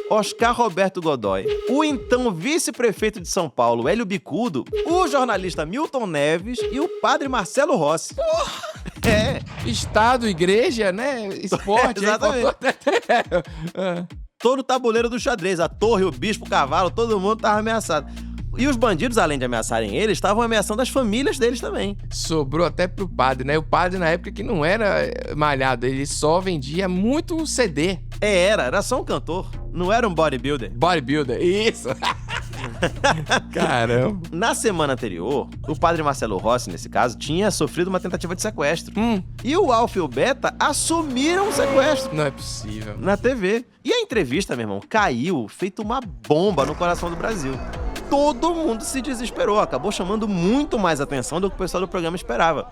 Oscar Roberto Godoy, o então vice-prefeito de São Paulo, Hélio Bicudo, o jornalista Milton Neves e o padre Marcelo Rossi. Porra! É. Estado, igreja, né? Esporte. Exatamente. Todo o tabuleiro do xadrez, a torre, o bispo, o cavalo, todo mundo tava ameaçado. E os bandidos, além de ameaçarem eles, estavam ameaçando as famílias deles também. Sobrou até pro padre, né? O padre, na época, que não era malhado, ele só vendia muito CD. Era só um cantor, não era um bodybuilder. Bodybuilder, isso. Caramba. Na semana anterior, o padre Marcelo Rossi, nesse caso, tinha sofrido uma tentativa de sequestro. E o Alfa e o Beta assumiram o sequestro. Não é possível. Na TV. E a entrevista, meu irmão, caiu feito uma bomba no coração do Brasil. Todo mundo se desesperou, acabou chamando muito mais atenção do que o pessoal do programa esperava.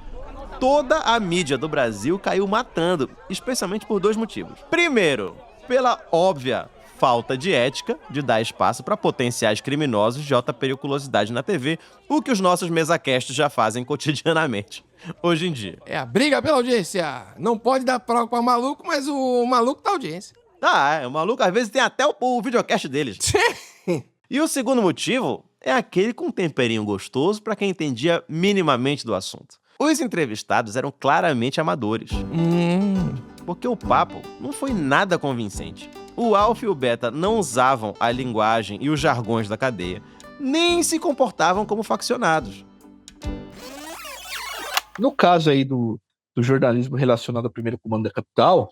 Toda a mídia do Brasil caiu matando, especialmente por 2 motivos. Primeiro, pela óbvia falta de ética de dar espaço para potenciais criminosos de alta periculosidade na TV, o que os nossos mesacasts já fazem cotidianamente hoje em dia. É a briga pela audiência. Não pode dar prova pra maluco, mas o maluco dá audiência. O maluco às vezes tem até o videocast deles. E o segundo motivo é aquele com um temperinho gostoso para quem entendia minimamente do assunto. Os entrevistados eram claramente amadores. Porque o papo não foi nada convincente. O Alfa e o Beta não usavam a linguagem e os jargões da cadeia, nem se comportavam como faccionados. No caso aí do jornalismo relacionado ao primeiro comando da capital,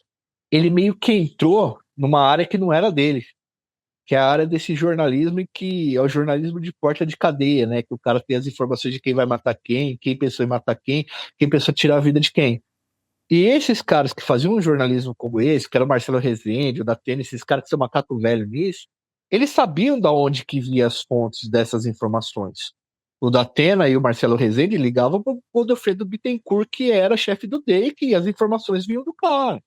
ele meio que entrou numa área que não era dele, que é a área desse jornalismo e que é o jornalismo de porta de cadeia, né? Que o cara tem as informações de quem vai matar quem pensou em matar quem pensou em tirar a vida de quem. E esses caras que faziam um jornalismo como esse, que era o Marcelo Rezende, o Datena, esses caras que são macaco velho nisso, eles sabiam de onde que vinham as fontes dessas informações. O Datena e o Marcelo Rezende ligavam para o Godofredo Bittencourt, que era chefe do DEIC, e as informações vinham do cara.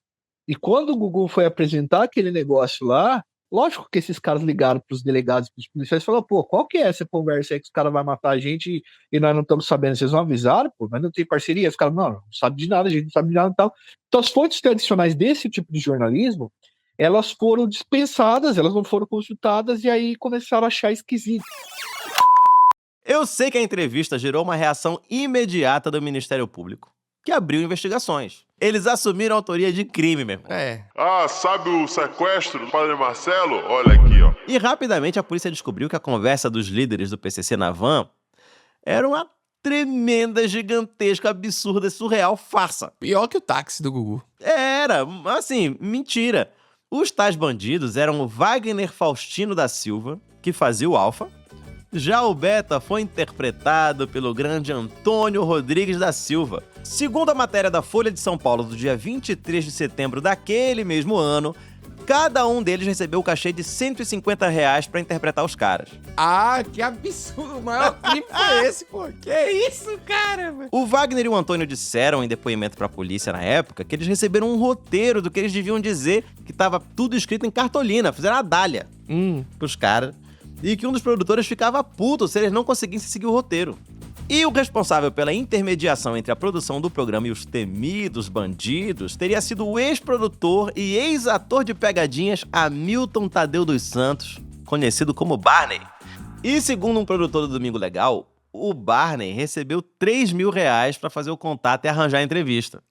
E quando o Gugu foi apresentar aquele negócio lá, lógico que esses caras ligaram para os delegados, para os policiais e falaram, pô, qual que é essa conversa aí que os caras vão matar a gente e nós não estamos sabendo? Vocês não avisaram, pô? Mas não tem parceria? Os caras, não sabe de nada, a gente não sabe de nada e tal. Então as fontes tradicionais desse tipo de jornalismo, elas foram dispensadas, elas não foram consultadas e aí começaram a achar esquisito. Eu sei que a entrevista gerou uma reação imediata do Ministério Público, que abriu investigações. Eles assumiram a autoria de crime, meu irmão. Sabe o sequestro do padre Marcelo? Olha aqui, ó. E rapidamente a polícia descobriu que a conversa dos líderes do PCC na van era uma tremenda, gigantesca, absurda, surreal farsa. Pior que o táxi do Gugu. Era, assim, mentira. Os tais bandidos eram o Wagner Faustino da Silva, que fazia o Alfa. Já o Beta foi interpretado pelo grande Antônio Rodrigues da Silva. Segundo a matéria da Folha de São Paulo do dia 23 de setembro daquele mesmo ano, cada um deles recebeu o cachê de R$150 pra interpretar os caras. Que absurdo! O maior crime foi esse, pô. Que isso, cara? O Wagner e o Antônio disseram em depoimento pra polícia na época que eles receberam um roteiro do que eles deviam dizer, que tava tudo escrito em cartolina, fizeram a dália pros caras. E que um dos produtores ficava puto se eles não conseguissem seguir o roteiro. E o responsável pela intermediação entre a produção do programa e os temidos bandidos teria sido o ex-produtor e ex-ator de pegadinhas Hamilton Tadeu dos Santos, conhecido como Barney. E segundo um produtor do Domingo Legal, o Barney recebeu R$3.000 para fazer o contato e arranjar a entrevista.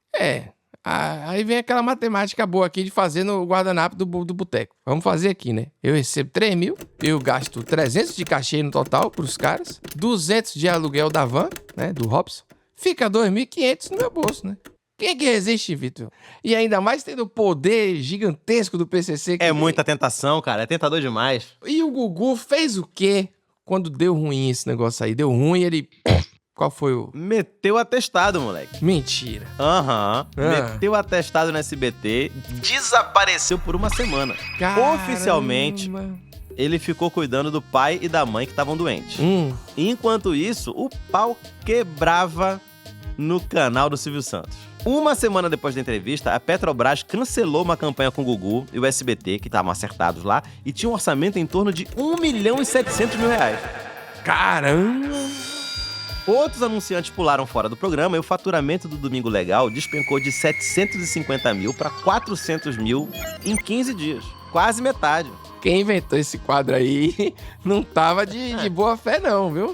Aí vem aquela matemática boa aqui de fazer no guardanapo do boteco. Vamos fazer aqui, né? Eu recebo 3 mil, eu gasto 300 de cachê no total pros caras, 200 de aluguel da van, né, do Robson, fica 2.500 no meu bolso, né? Quem é que resiste, Vitor? E ainda mais tendo o poder gigantesco do PCC. É muita tentação, cara, é tentador demais. E o Gugu fez o quê quando deu ruim esse negócio aí? Deu ruim, ele... Qual foi o... Meteu atestado, moleque. Mentira. Meteu atestado no SBT, desapareceu por uma semana. Caramba. Oficialmente, ele ficou cuidando do pai e da mãe que estavam doentes. Enquanto isso, o pau quebrava no canal do Silvio Santos. Uma semana depois da entrevista, a Petrobras cancelou uma campanha com o Gugu e o SBT, que estavam acertados lá, e tinha um orçamento em torno de R$1.700.000. Caramba! Outros anunciantes pularam fora do programa e o faturamento do Domingo Legal despencou de 750 mil para 400 mil em 15 dias. Quase metade. Quem inventou esse quadro aí não tava de boa fé não, viu?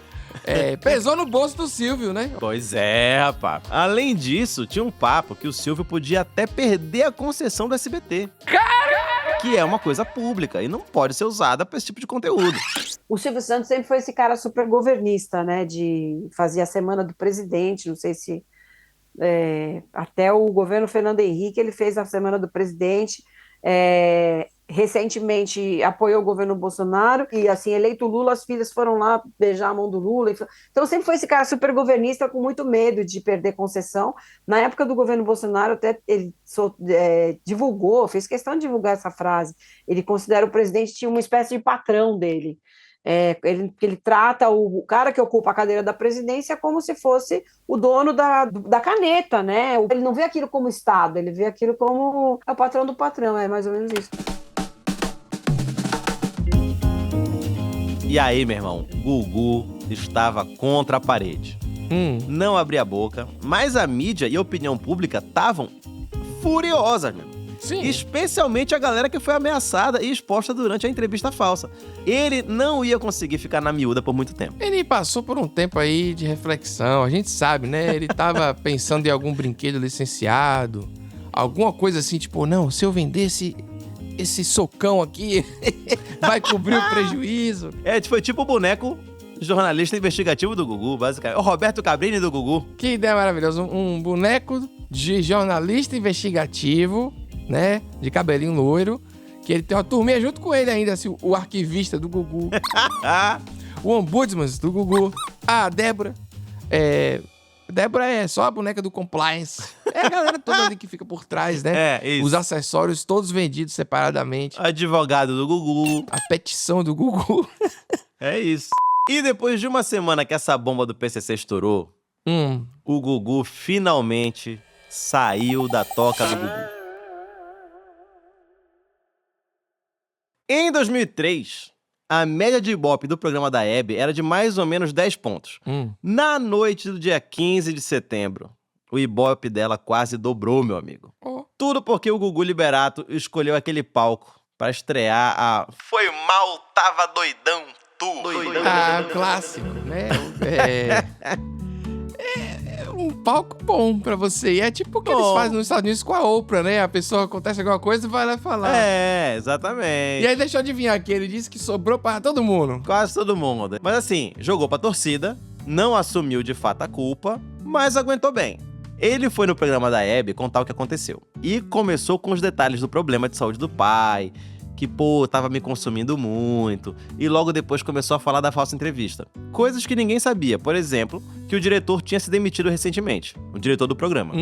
Pesou no bolso do Silvio, né? Pois é, rapaz. Além disso, tinha um papo que o Silvio podia até perder a concessão do SBT. Caramba! Que é uma coisa pública e não pode ser usada para esse tipo de conteúdo. O Silvio Santos sempre foi esse cara super governista, né? Fazia a semana do presidente, não sei se... até o governo Fernando Henrique, ele fez a semana do presidente. Recentemente apoiou o governo Bolsonaro e, assim, eleito Lula, as filhas foram lá beijar a mão do Lula. Então sempre foi esse cara super governista com muito medo de perder concessão. Na época do governo Bolsonaro, até ele divulgou, fez questão de divulgar essa frase. Ele considera o presidente tinha uma espécie de patrão dele. Ele trata o cara que ocupa a cadeira da presidência como se fosse o dono da caneta, né? Ele não vê aquilo como Estado, ele vê aquilo como o patrão do patrão, é mais ou menos isso. E aí, meu irmão, Gugu estava contra a parede. Não abria a boca, mas a mídia e a opinião pública estavam furiosas, meu. Sim. Especialmente a galera que foi ameaçada e exposta durante a entrevista falsa. Ele não ia conseguir ficar na miúda por muito tempo. Ele passou por um tempo aí de reflexão, a gente sabe, né? Ele tava pensando em algum brinquedo licenciado, alguma coisa assim, tipo, não, se eu vendesse esse socão aqui, vai cobrir o prejuízo. Foi tipo o boneco jornalista investigativo do Gugu, basicamente. O Roberto Cabrini do Gugu. Que ideia maravilhosa, um boneco de jornalista investigativo, né, de cabelinho loiro, que ele tem uma turminha junto com ele ainda, assim, o arquivista do Gugu, o ombudsman do Gugu, a Débora. Débora é só a boneca do compliance. É a galera toda ali que fica por trás, né? Isso. Os acessórios todos vendidos separadamente. Advogado do Gugu. A petição do Gugu. É isso. E depois de uma semana que essa bomba do PCC estourou, o Gugu finalmente saiu da toca do Gugu. Em 2003, a média de Ibope do programa da Hebe era de mais ou menos 10 pontos. Na noite do dia 15 de setembro, o Ibope dela quase dobrou, meu amigo. Tudo porque o Gugu Liberato escolheu aquele palco pra estrear a Foi Mal, Tava Doidão, Tu. Clássico, né? É um palco bom pra você. E é tipo o que eles fazem nos Estados Unidos com a Oprah, né? A pessoa acontece alguma coisa e vai lá falar. Exatamente. E aí deixa eu adivinhar aqui, ele disse que sobrou pra todo mundo. Quase todo mundo. Mas assim, jogou pra torcida, não assumiu de fato a culpa, mas aguentou bem. Ele foi no programa da Hebe contar o que aconteceu. E começou com os detalhes do problema de saúde do pai, que, tava me consumindo muito. E logo depois começou a falar da falsa entrevista. Coisas que ninguém sabia. Por exemplo, que o diretor tinha se demitido recentemente. O diretor do programa.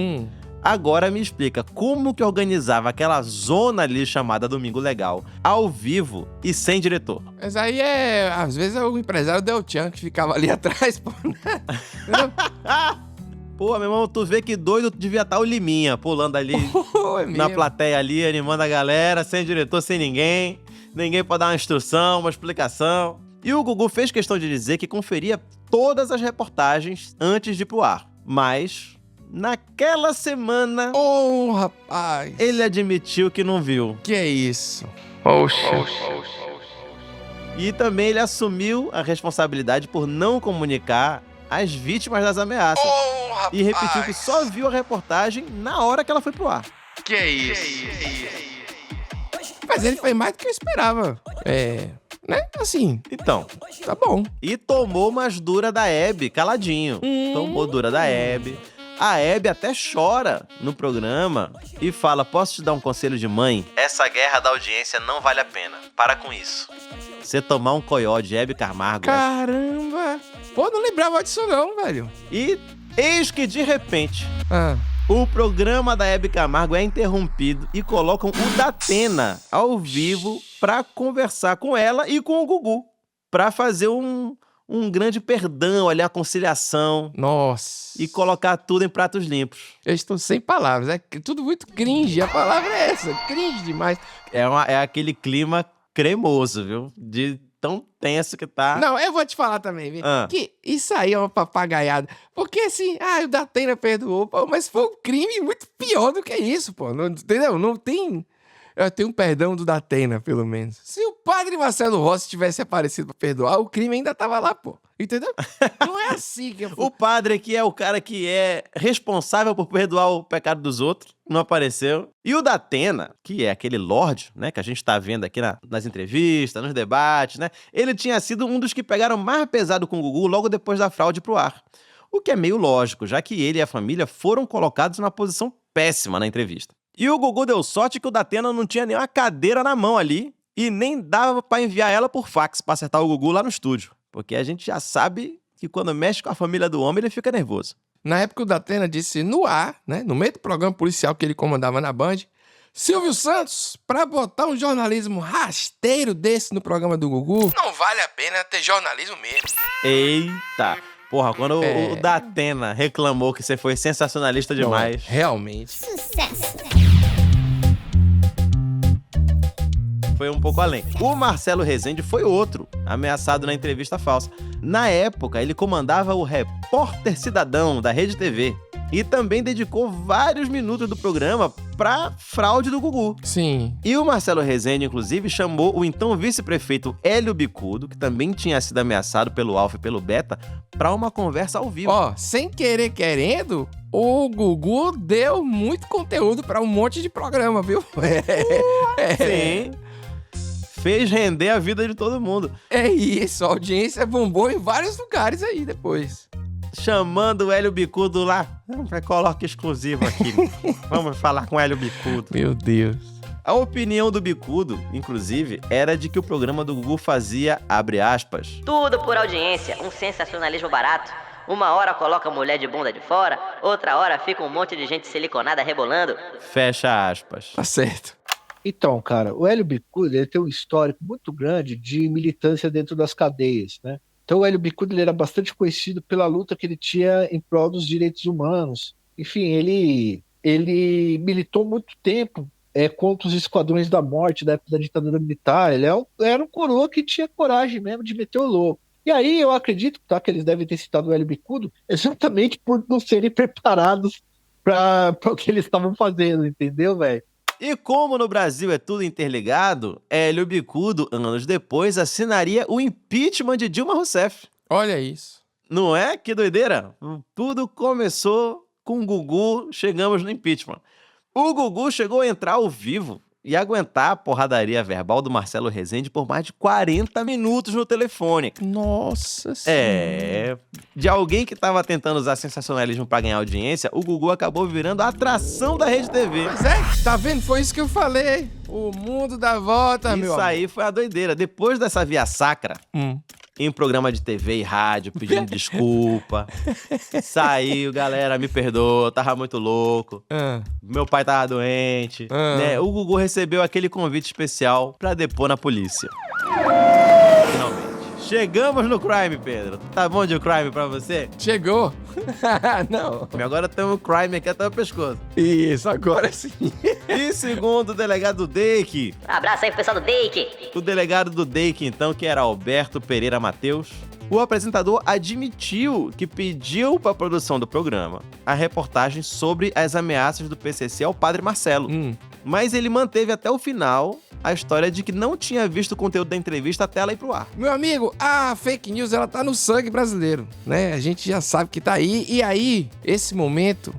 Agora me explica como que organizava aquela zona ali chamada Domingo Legal, ao vivo e sem diretor. Mas aí às vezes é o empresário Del Chan que ficava ali atrás, pô, né? Meu irmão, tu vê que doido devia estar o Liminha pulando ali na plateia ali, animando a galera, sem diretor, sem ninguém. Ninguém pode dar uma instrução, uma explicação. E o Gugu fez questão de dizer que conferia todas as reportagens antes de ir pro ar. Mas, naquela semana... rapaz! Ele admitiu que não viu. Que é isso? E também ele assumiu a responsabilidade por não comunicar as vítimas das ameaças. E repetiu que só viu a reportagem na hora que ela foi pro ar. Que é isso? Mas ele foi mais do que eu esperava. Né? Assim. Então. Tá bom. E tomou umas duras da Hebe, caladinho. Tomou dura da Hebe. A Hebe até chora no programa e fala, posso te dar um conselho de mãe? Essa guerra da audiência não vale a pena. Para com isso. Você tomar um coió de Hebe Camargo... Caramba! Não lembrava disso não, velho. E eis que, de repente, o programa da Hebe Camargo é interrompido e colocam o Datena ao vivo pra conversar com ela e com o Gugu. Pra fazer um grande perdão, ali, a conciliação. Nossa. E colocar tudo em pratos limpos. Eu estou sem palavras. É tudo muito cringe. A palavra é essa. Cringe demais. É aquele clima cremoso, viu? De tão tenso que tá. Não, eu vou te falar também, viu? Que isso aí é uma papagaiada. Porque assim, o Datena perdoou, mas foi um crime muito pior do que isso, pô. Não, entendeu? Não tem... Eu tenho um perdão do Datena, pelo menos. Se o padre Marcelo Rossi tivesse aparecido pra perdoar, o crime ainda tava lá, pô. Entendeu? Não é assim que... O padre aqui é o cara que é responsável por perdoar o pecado dos outros. Não apareceu. E o Datena, que é aquele lorde, né, que a gente tá vendo aqui nas entrevistas, nos debates, né? Ele tinha sido um dos que pegaram mais pesado com o Gugu logo depois da fraude pro ar. O que é meio lógico, já que ele e a família foram colocados numa posição péssima na entrevista. E o Gugu deu sorte que o Datena não tinha nenhuma cadeira na mão ali e nem dava pra enviar ela por fax pra acertar o Gugu lá no estúdio. Porque a gente já sabe que quando mexe com a família do homem, ele fica nervoso. Na época o Datena disse no ar, né, no meio do programa policial que ele comandava na Band, Silvio Santos, pra botar um jornalismo rasteiro desse no programa do Gugu, não vale a pena ter jornalismo mesmo. Eita! Porra, quando o Datena reclamou que você foi sensacionalista demais. Realmente. Sucesso. foi um pouco além. O Marcelo Rezende foi outro, ameaçado na entrevista falsa. Na época, ele comandava o Repórter Cidadão da Rede TV e também dedicou vários minutos do programa pra fraude do Gugu. Sim. E o Marcelo Rezende, inclusive, chamou o então vice-prefeito Hélio Bicudo, que também tinha sido ameaçado pelo Alfa e pelo Beta, pra uma conversa ao vivo. Ó, sem querer querendo, o Gugu deu muito conteúdo pra um monte de programa, viu? Sim. Fez render a vida de todo mundo. É isso, a audiência bombou em vários lugares aí depois. Chamando o Hélio Bicudo lá. Coloca exclusivo aqui. Vamos falar com o Hélio Bicudo. Meu Deus. A opinião do Bicudo, inclusive, era de que o programa do Gugu fazia, abre aspas, Tudo por audiência, um sensacionalismo barato. Uma hora coloca a mulher de bunda de fora, outra hora fica um monte de gente siliconada rebolando. fecha aspas. Tá certo. Então, cara, o Hélio Bicudo ele tem um histórico muito grande de militância dentro das cadeias, né? Então o Hélio Bicudo ele era bastante conhecido pela luta que ele tinha em prol dos direitos humanos. Enfim, ele militou muito tempo contra os esquadrões da morte da época da ditadura militar. Ele era um coroa que tinha coragem mesmo de meter o louco. E aí eu acredito que eles devem ter citado o Hélio Bicudo exatamente por não serem preparados para o que eles estavam fazendo, entendeu, velho? E como no Brasil é tudo interligado, Hélio Bicudo, anos depois, assinaria o impeachment de Dilma Rousseff. Olha isso. Não é? Que doideira? Tudo começou com o Gugu, chegamos no impeachment. O Gugu chegou a entrar ao vivo e aguentar a porradaria verbal do Marcelo Rezende por mais de 40 minutos no telefone. Nossa Senhora. De alguém que tava tentando usar sensacionalismo pra ganhar audiência, o Gugu acabou virando a atração da Rede TV. Mas tá vendo? Foi isso que eu falei. O mundo dá volta, meu Isso amor. aí foi a doideira. Depois dessa via sacra, em programa de TV e rádio, pedindo desculpa. Saiu, galera, me perdoa, eu tava muito louco. Meu pai tava doente. Né? O Gugu recebeu aquele convite especial pra depor na polícia. Finalmente. Chegamos no crime, Pedro. Tá bom de crime pra você? Chegou. Não. Agora temos o crime aqui até o pescoço. Isso, agora sim. E segundo o delegado do DEIC, Abraço aí pro pessoal do Dake. o delegado do DEIC, então, que era Alberto Pereira Mateus, o apresentador admitiu que pediu para a produção do programa a reportagem sobre as ameaças do PCC ao padre Marcelo. Mas ele manteve até o final a história de que não tinha visto o conteúdo da entrevista até ela ir pro ar. Meu amigo, a fake news, ela tá no sangue brasileiro, né? A gente já sabe que tá aí. E aí, esse momento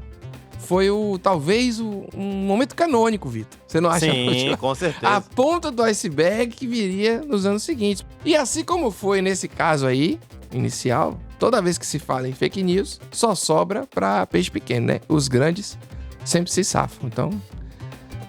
foi talvez um momento canônico, Vitor. Você não acha? Sim, com certeza. A ponta do iceberg que viria nos anos seguintes. E assim como foi nesse caso aí, inicial, toda vez que se fala em fake news, só sobra pra peixe pequeno, né? Os grandes sempre se safam. Então,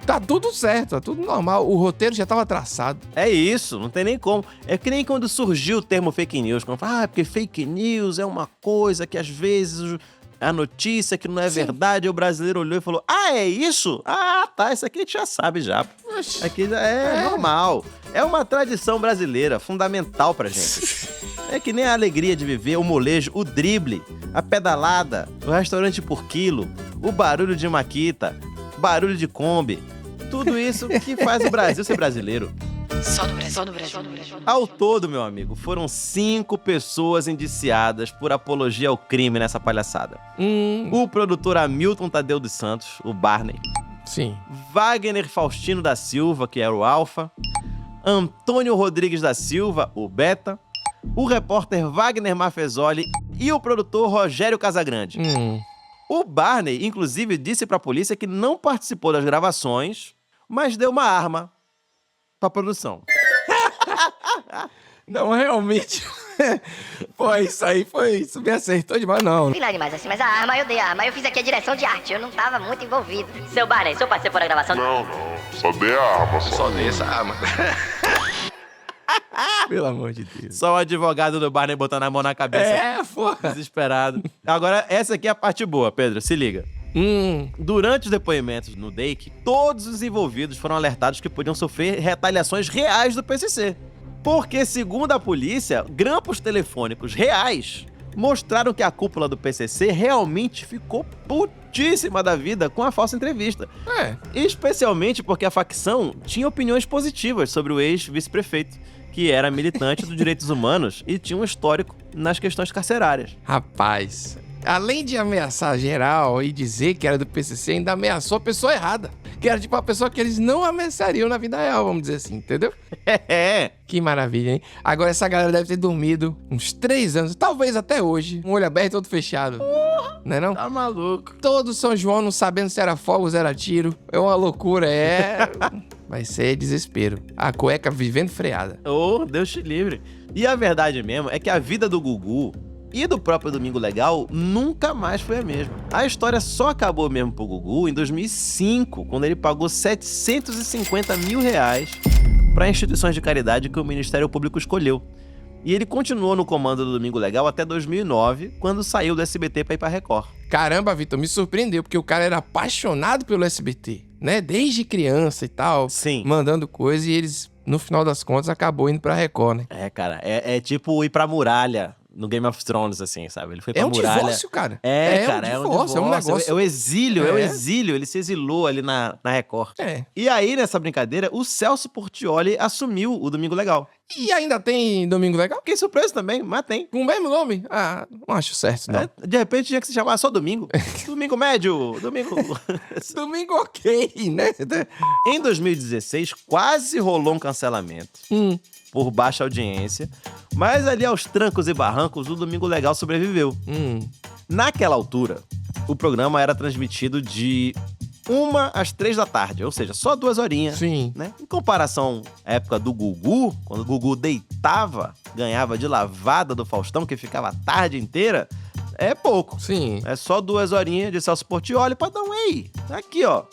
tá tudo certo, tá tudo normal. O roteiro já tava traçado. É isso, não tem nem como. É que nem quando surgiu o termo fake news. Quando fala, porque fake news é uma coisa que às vezes a notícia que não é verdade, o brasileiro olhou e falou, é isso? Ah, tá, isso aqui a gente já sabe já. Oxi. Aqui já é normal. É uma tradição brasileira, fundamental pra gente. É que nem a alegria de viver, o molejo, o drible, a pedalada, o restaurante por quilo, o barulho de maquita, barulho de Kombi. Tudo isso que faz o Brasil ser brasileiro. Só no Brasil, só no Brasil. Ao todo, meu amigo, foram 5 pessoas indiciadas por apologia ao crime nessa palhaçada. O produtor Hamilton Tadeu dos Santos, o Barney. Sim. Wagner Faustino da Silva, que era o Alfa. Antônio Rodrigues da Silva, o Beta. O repórter Wagner Mafezoli e o produtor Rogério Casagrande. O Barney, inclusive, disse pra polícia que não participou das gravações, mas deu uma arma pra produção. Não, realmente. Pô, isso me acertou demais, não. Não vi nada demais assim, mas a arma eu dei a arma. Eu fiz aqui a direção de arte, eu não tava muito envolvido. Seu Barney, seu participou da gravação? Não, só dei a arma. Só dei essa arma. Pelo amor de Deus. Só o advogado do Barney botando a mão na cabeça. Pô. Desesperado. Agora, essa aqui é a parte boa, Pedro. Se liga. Durante os depoimentos no DEIC, todos os envolvidos foram alertados que podiam sofrer retaliações reais do PCC. Porque, segundo a polícia, grampos telefônicos reais mostraram que a cúpula do PCC realmente ficou putíssima da vida com a falsa entrevista. Especialmente porque a facção tinha opiniões positivas sobre o ex-vice-prefeito, que era militante dos direitos humanos e tinha um histórico nas questões carcerárias. Rapaz, além de ameaçar geral e dizer que era do PCC, ainda ameaçou a pessoa errada. Que era tipo a pessoa que eles não ameaçariam na vida real, vamos dizer assim, entendeu? Que maravilha, hein? Agora essa galera deve ter dormido uns 3 anos, talvez até hoje, um olho aberto e outro fechado. Não é não? Tá maluco. Todo São João não sabendo se era fogo ou se era tiro. É uma loucura, Vai ser desespero. A cueca vivendo freada. Oh, Deus te livre. E a verdade mesmo é que a vida do Gugu e do próprio Domingo Legal nunca mais foi a mesma. A história só acabou mesmo pro Gugu em 2005, quando ele pagou 750 mil reais para instituições de caridade que o Ministério Público escolheu. E ele continuou no comando do Domingo Legal até 2009, quando saiu do SBT para ir pra Record. Caramba, Vitor, me surpreendeu, porque o cara era apaixonado pelo SBT, né? Desde criança e tal. Sim. Mandando coisa e eles, no final das contas, acabou indo pra Record, né? É, cara, é tipo ir pra muralha no Game of Thrones, assim, sabe? Ele foi pra muralha. Divórcio, cara. Cara, é um divórcio. É um negócio. É o exílio, ele se exilou ali na Record. E aí, nessa brincadeira, o Celso Portiolli assumiu o Domingo Legal. E ainda tem Domingo Legal? Fiquei surpreso também, mas tem. Com o mesmo nome? Ah, não acho certo, não. De repente tinha que se chamar só Domingo. Domingo médio, Domingo... Domingo ok, né? Em 2016, quase rolou um cancelamento. Por baixa audiência, mas ali aos trancos e barrancos, o Domingo Legal sobreviveu. Naquela altura, o programa era transmitido de 1 às 3 da tarde, ou seja, só 2 horinhas. Sim. Né? Em comparação à época do Gugu, quando o Gugu deitava, ganhava de lavada do Faustão, que ficava a tarde inteira, é pouco. Sim. É só 2 horinhas de Celso Portiolli pra dar um ei. Aqui, ó.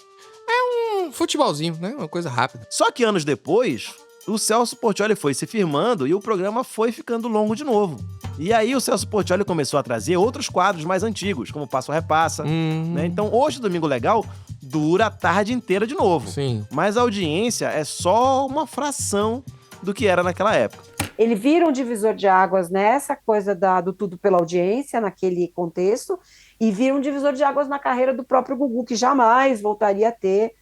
É um futebolzinho, né? Uma coisa rápida. Só que anos depois, o Celso Portiolli foi se firmando e o programa foi ficando longo de novo. E aí o Celso Portiolli começou a trazer outros quadros mais antigos, como Passo Repassa. Né? Então hoje o Domingo Legal dura a tarde inteira de novo. Sim. Mas a audiência é só uma fração do que era naquela época. Ele vira um divisor de águas nessa coisa do tudo pela audiência, naquele contexto, e vira um divisor de águas na carreira do próprio Gugu, que jamais voltaria a ter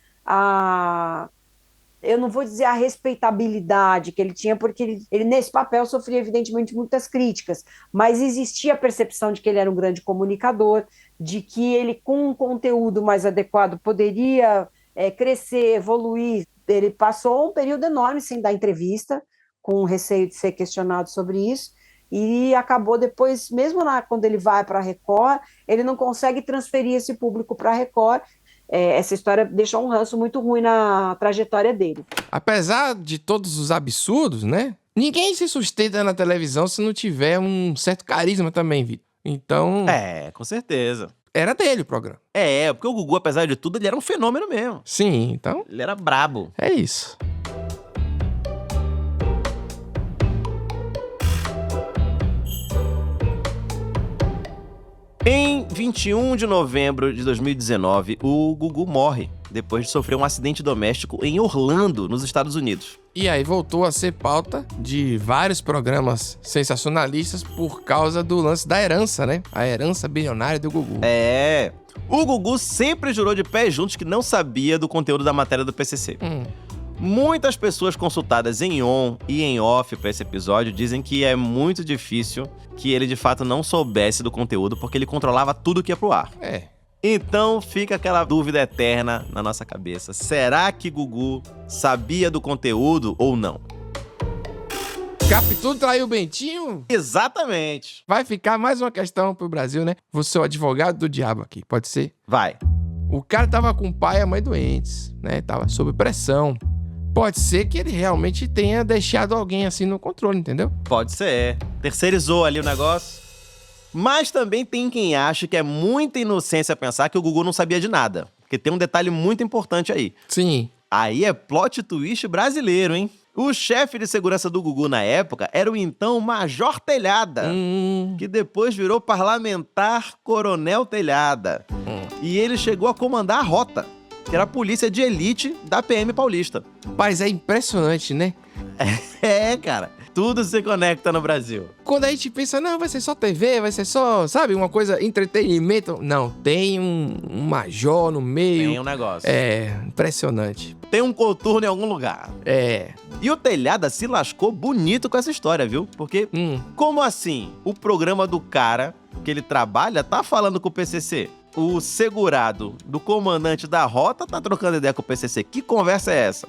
eu não vou dizer a respeitabilidade que ele tinha, porque ele nesse papel sofria, evidentemente, muitas críticas, mas existia a percepção de que ele era um grande comunicador, de que ele, com um conteúdo mais adequado, poderia crescer, evoluir. Ele passou um período enorme sem dar entrevista, com receio de ser questionado sobre isso, e acabou depois, mesmo quando ele vai para a Record, ele não consegue transferir esse público para a Record. Essa história deixou um ranço muito ruim na trajetória dele. Apesar de todos os absurdos, né? Ninguém se sustenta na televisão se não tiver um certo carisma também, Vitor. Então... com certeza. Era dele o programa. Porque o Gugu, apesar de tudo, ele era um fenômeno mesmo. Sim, então... Ele era brabo. É isso. Em 21 de novembro de 2019, o Gugu morre depois de sofrer um acidente doméstico em Orlando, nos Estados Unidos. E aí voltou a ser pauta de vários programas sensacionalistas por causa do lance da herança, né? A herança bilionária do Gugu. O Gugu sempre jurou de pés juntos que não sabia do conteúdo da matéria do PCC. Muitas pessoas consultadas em on e em off para esse episódio dizem que é muito difícil que ele de fato não soubesse do conteúdo, porque ele controlava tudo que ia pro ar. Então fica aquela dúvida eterna na nossa cabeça. Será que Gugu sabia do conteúdo ou não? Capitu traiu o Bentinho? Exatamente. Vai ficar mais uma questão pro Brasil, né? Vou ser o advogado do diabo aqui, pode ser? Vai. O cara tava com o pai e a mãe doentes, né? Tava sob pressão. Pode ser que ele realmente tenha deixado alguém assim no controle, entendeu? Pode ser. Terceirizou ali o negócio. Mas também tem quem acha que é muita inocência pensar que o Gugu não sabia de nada. Porque tem um detalhe muito importante aí. Sim. Aí é plot twist brasileiro, hein? O chefe de segurança do Gugu na época era o então Major Telhada, que depois virou parlamentar Coronel Telhada. E ele chegou a comandar a rota, que era a polícia de elite da PM paulista. Mas é impressionante, né? Cara. tudo se conecta no Brasil. Quando a gente pensa, não, vai ser só TV, vai ser só, sabe, uma coisa, entretenimento. Não, tem um major no meio. Tem um negócio. É, impressionante. Tem um coturno em algum lugar. É. E o Telhada se lascou bonito com essa história, viu? Porque, como assim? O programa do cara que ele trabalha tá falando com o PCC. O segurado do comandante da rota tá trocando ideia com o PCC. Que conversa é essa?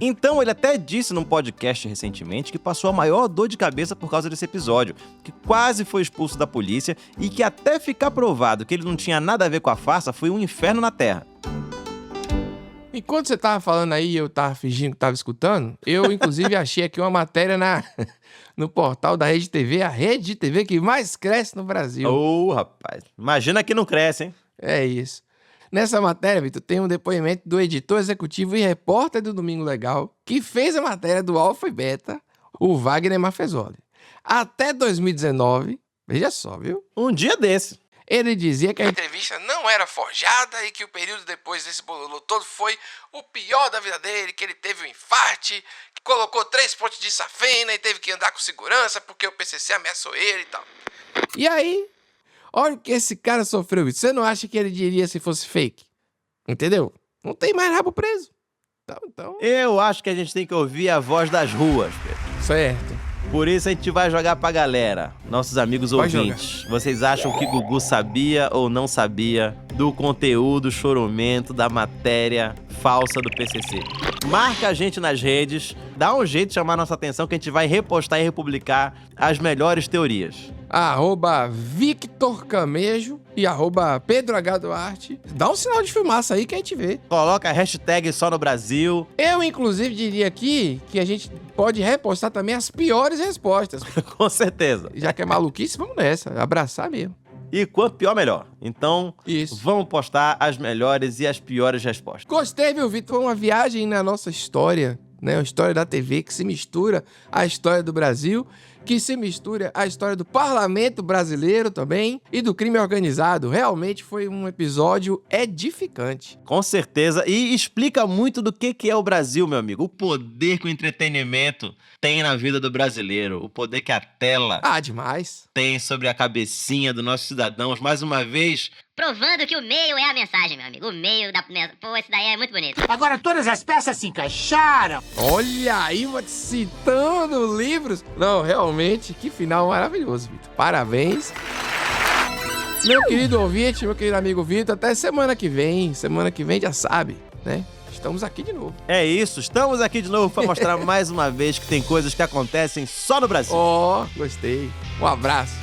Então, ele até disse num podcast recentemente que passou a maior dor de cabeça por causa desse episódio, que quase foi expulso da polícia e que até ficar provado que ele não tinha nada a ver com a farsa foi um inferno na Terra. Enquanto você tava falando aí, eu tava fingindo que tava escutando, eu inclusive achei aqui uma matéria no portal da Rede TV, a Rede de TV que mais cresce no Brasil. Ô, rapaz, imagina que não cresce, hein? É isso. Nessa matéria, Vitor, tem um depoimento do editor executivo e repórter do Domingo Legal, que fez a matéria do Alfa e Beta, o Wagner Mafezoli. Até 2019, veja só, viu? Um dia desse. Ele dizia que a entrevista não era forjada e que o período depois desse bololô todo foi o pior da vida dele, que ele teve um infarte, que colocou 3 pontos de safena e teve que andar com segurança porque o PCC ameaçou ele e tal. E aí, olha o que esse cara sofreu. Você não acha que ele diria se fosse fake? Entendeu? Não tem mais rabo preso. Então... Eu acho que a gente tem que ouvir a voz das ruas, Pedro. Certo. Por isso a gente vai jogar pra galera, nossos amigos ouvintes. Vocês acham que Gugu sabia ou não sabia do conteúdo chorumento da matéria falsa do PCC? Marca a gente nas redes, dá um jeito de chamar nossa atenção que a gente vai repostar e republicar as melhores teorias. @Victor Camejo e @Pedro H. Duarte. Dá um sinal de fumaça aí que a gente vê. Coloca a hashtag só no Brasil. Eu, inclusive, diria aqui que a gente pode repostar também as piores respostas. Com certeza. Já que é maluquice, vamos nessa. Abraçar mesmo. E quanto pior, melhor. Então, isso. Vamos postar as melhores e as piores respostas. Gostei, viu, Vitor? Foi uma viagem na nossa história, né? A história da TV que se mistura à história do Brasil, que se mistura à história do parlamento brasileiro também e do crime organizado. Realmente foi um episódio edificante. Com certeza. E explica muito do que é o Brasil, meu amigo. O poder que o entretenimento tem na vida do brasileiro. O poder que a tela demais. tem sobre a cabecinha dos nossos cidadãos. Mais uma vez... Provando que o meio é a mensagem, meu amigo. O meio da... Pô, esse daí é muito bonito. Agora todas as peças se encaixaram. Olha aí, citando livros. Não, realmente, que final maravilhoso, Vitor. Parabéns. Meu querido ouvinte, meu querido amigo Vitor, até semana que vem. Semana que vem já sabe, né? Estamos aqui de novo. É isso, estamos aqui de novo para mostrar mais uma vez que tem coisas que acontecem só no Brasil. Gostei. Um abraço.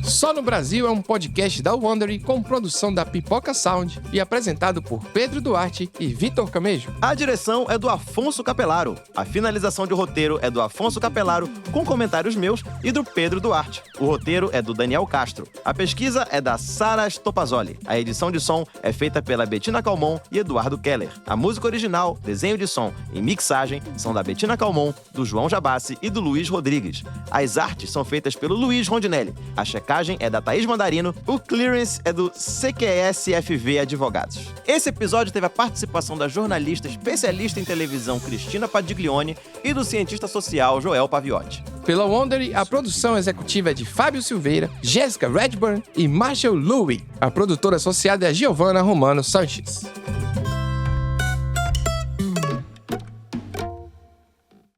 Só no Brasil é um podcast da Wondery com produção da Pipoca Sound e apresentado por Pedro Duarte e Vitor Camejo. A direção é do Afonso Capelaro. A finalização de roteiro é do Afonso Capelaro, com comentários meus e do Pedro Duarte. O roteiro é do Daniel Castro. A pesquisa é da Sara Stopazoli. A edição de som é feita pela Betina Calmon e Eduardo Keller. A música original, desenho de som e mixagem são da Betina Calmon, do João Jabassi e do Luiz Rodrigues. As artes são feitas pelo Luiz Rondinelli. A checagem é da Thaís Mandarino, o clearance é do CQSFV Advogados. Esse episódio teve a participação da jornalista especialista em televisão Cristina Padiglione e do cientista social Joel Paviotti. Pela Wondery, a produção executiva é de Fábio Silveira, Jéssica Redburn e Marshall Louie. A produtora associada é Giovanna Romano Sanches.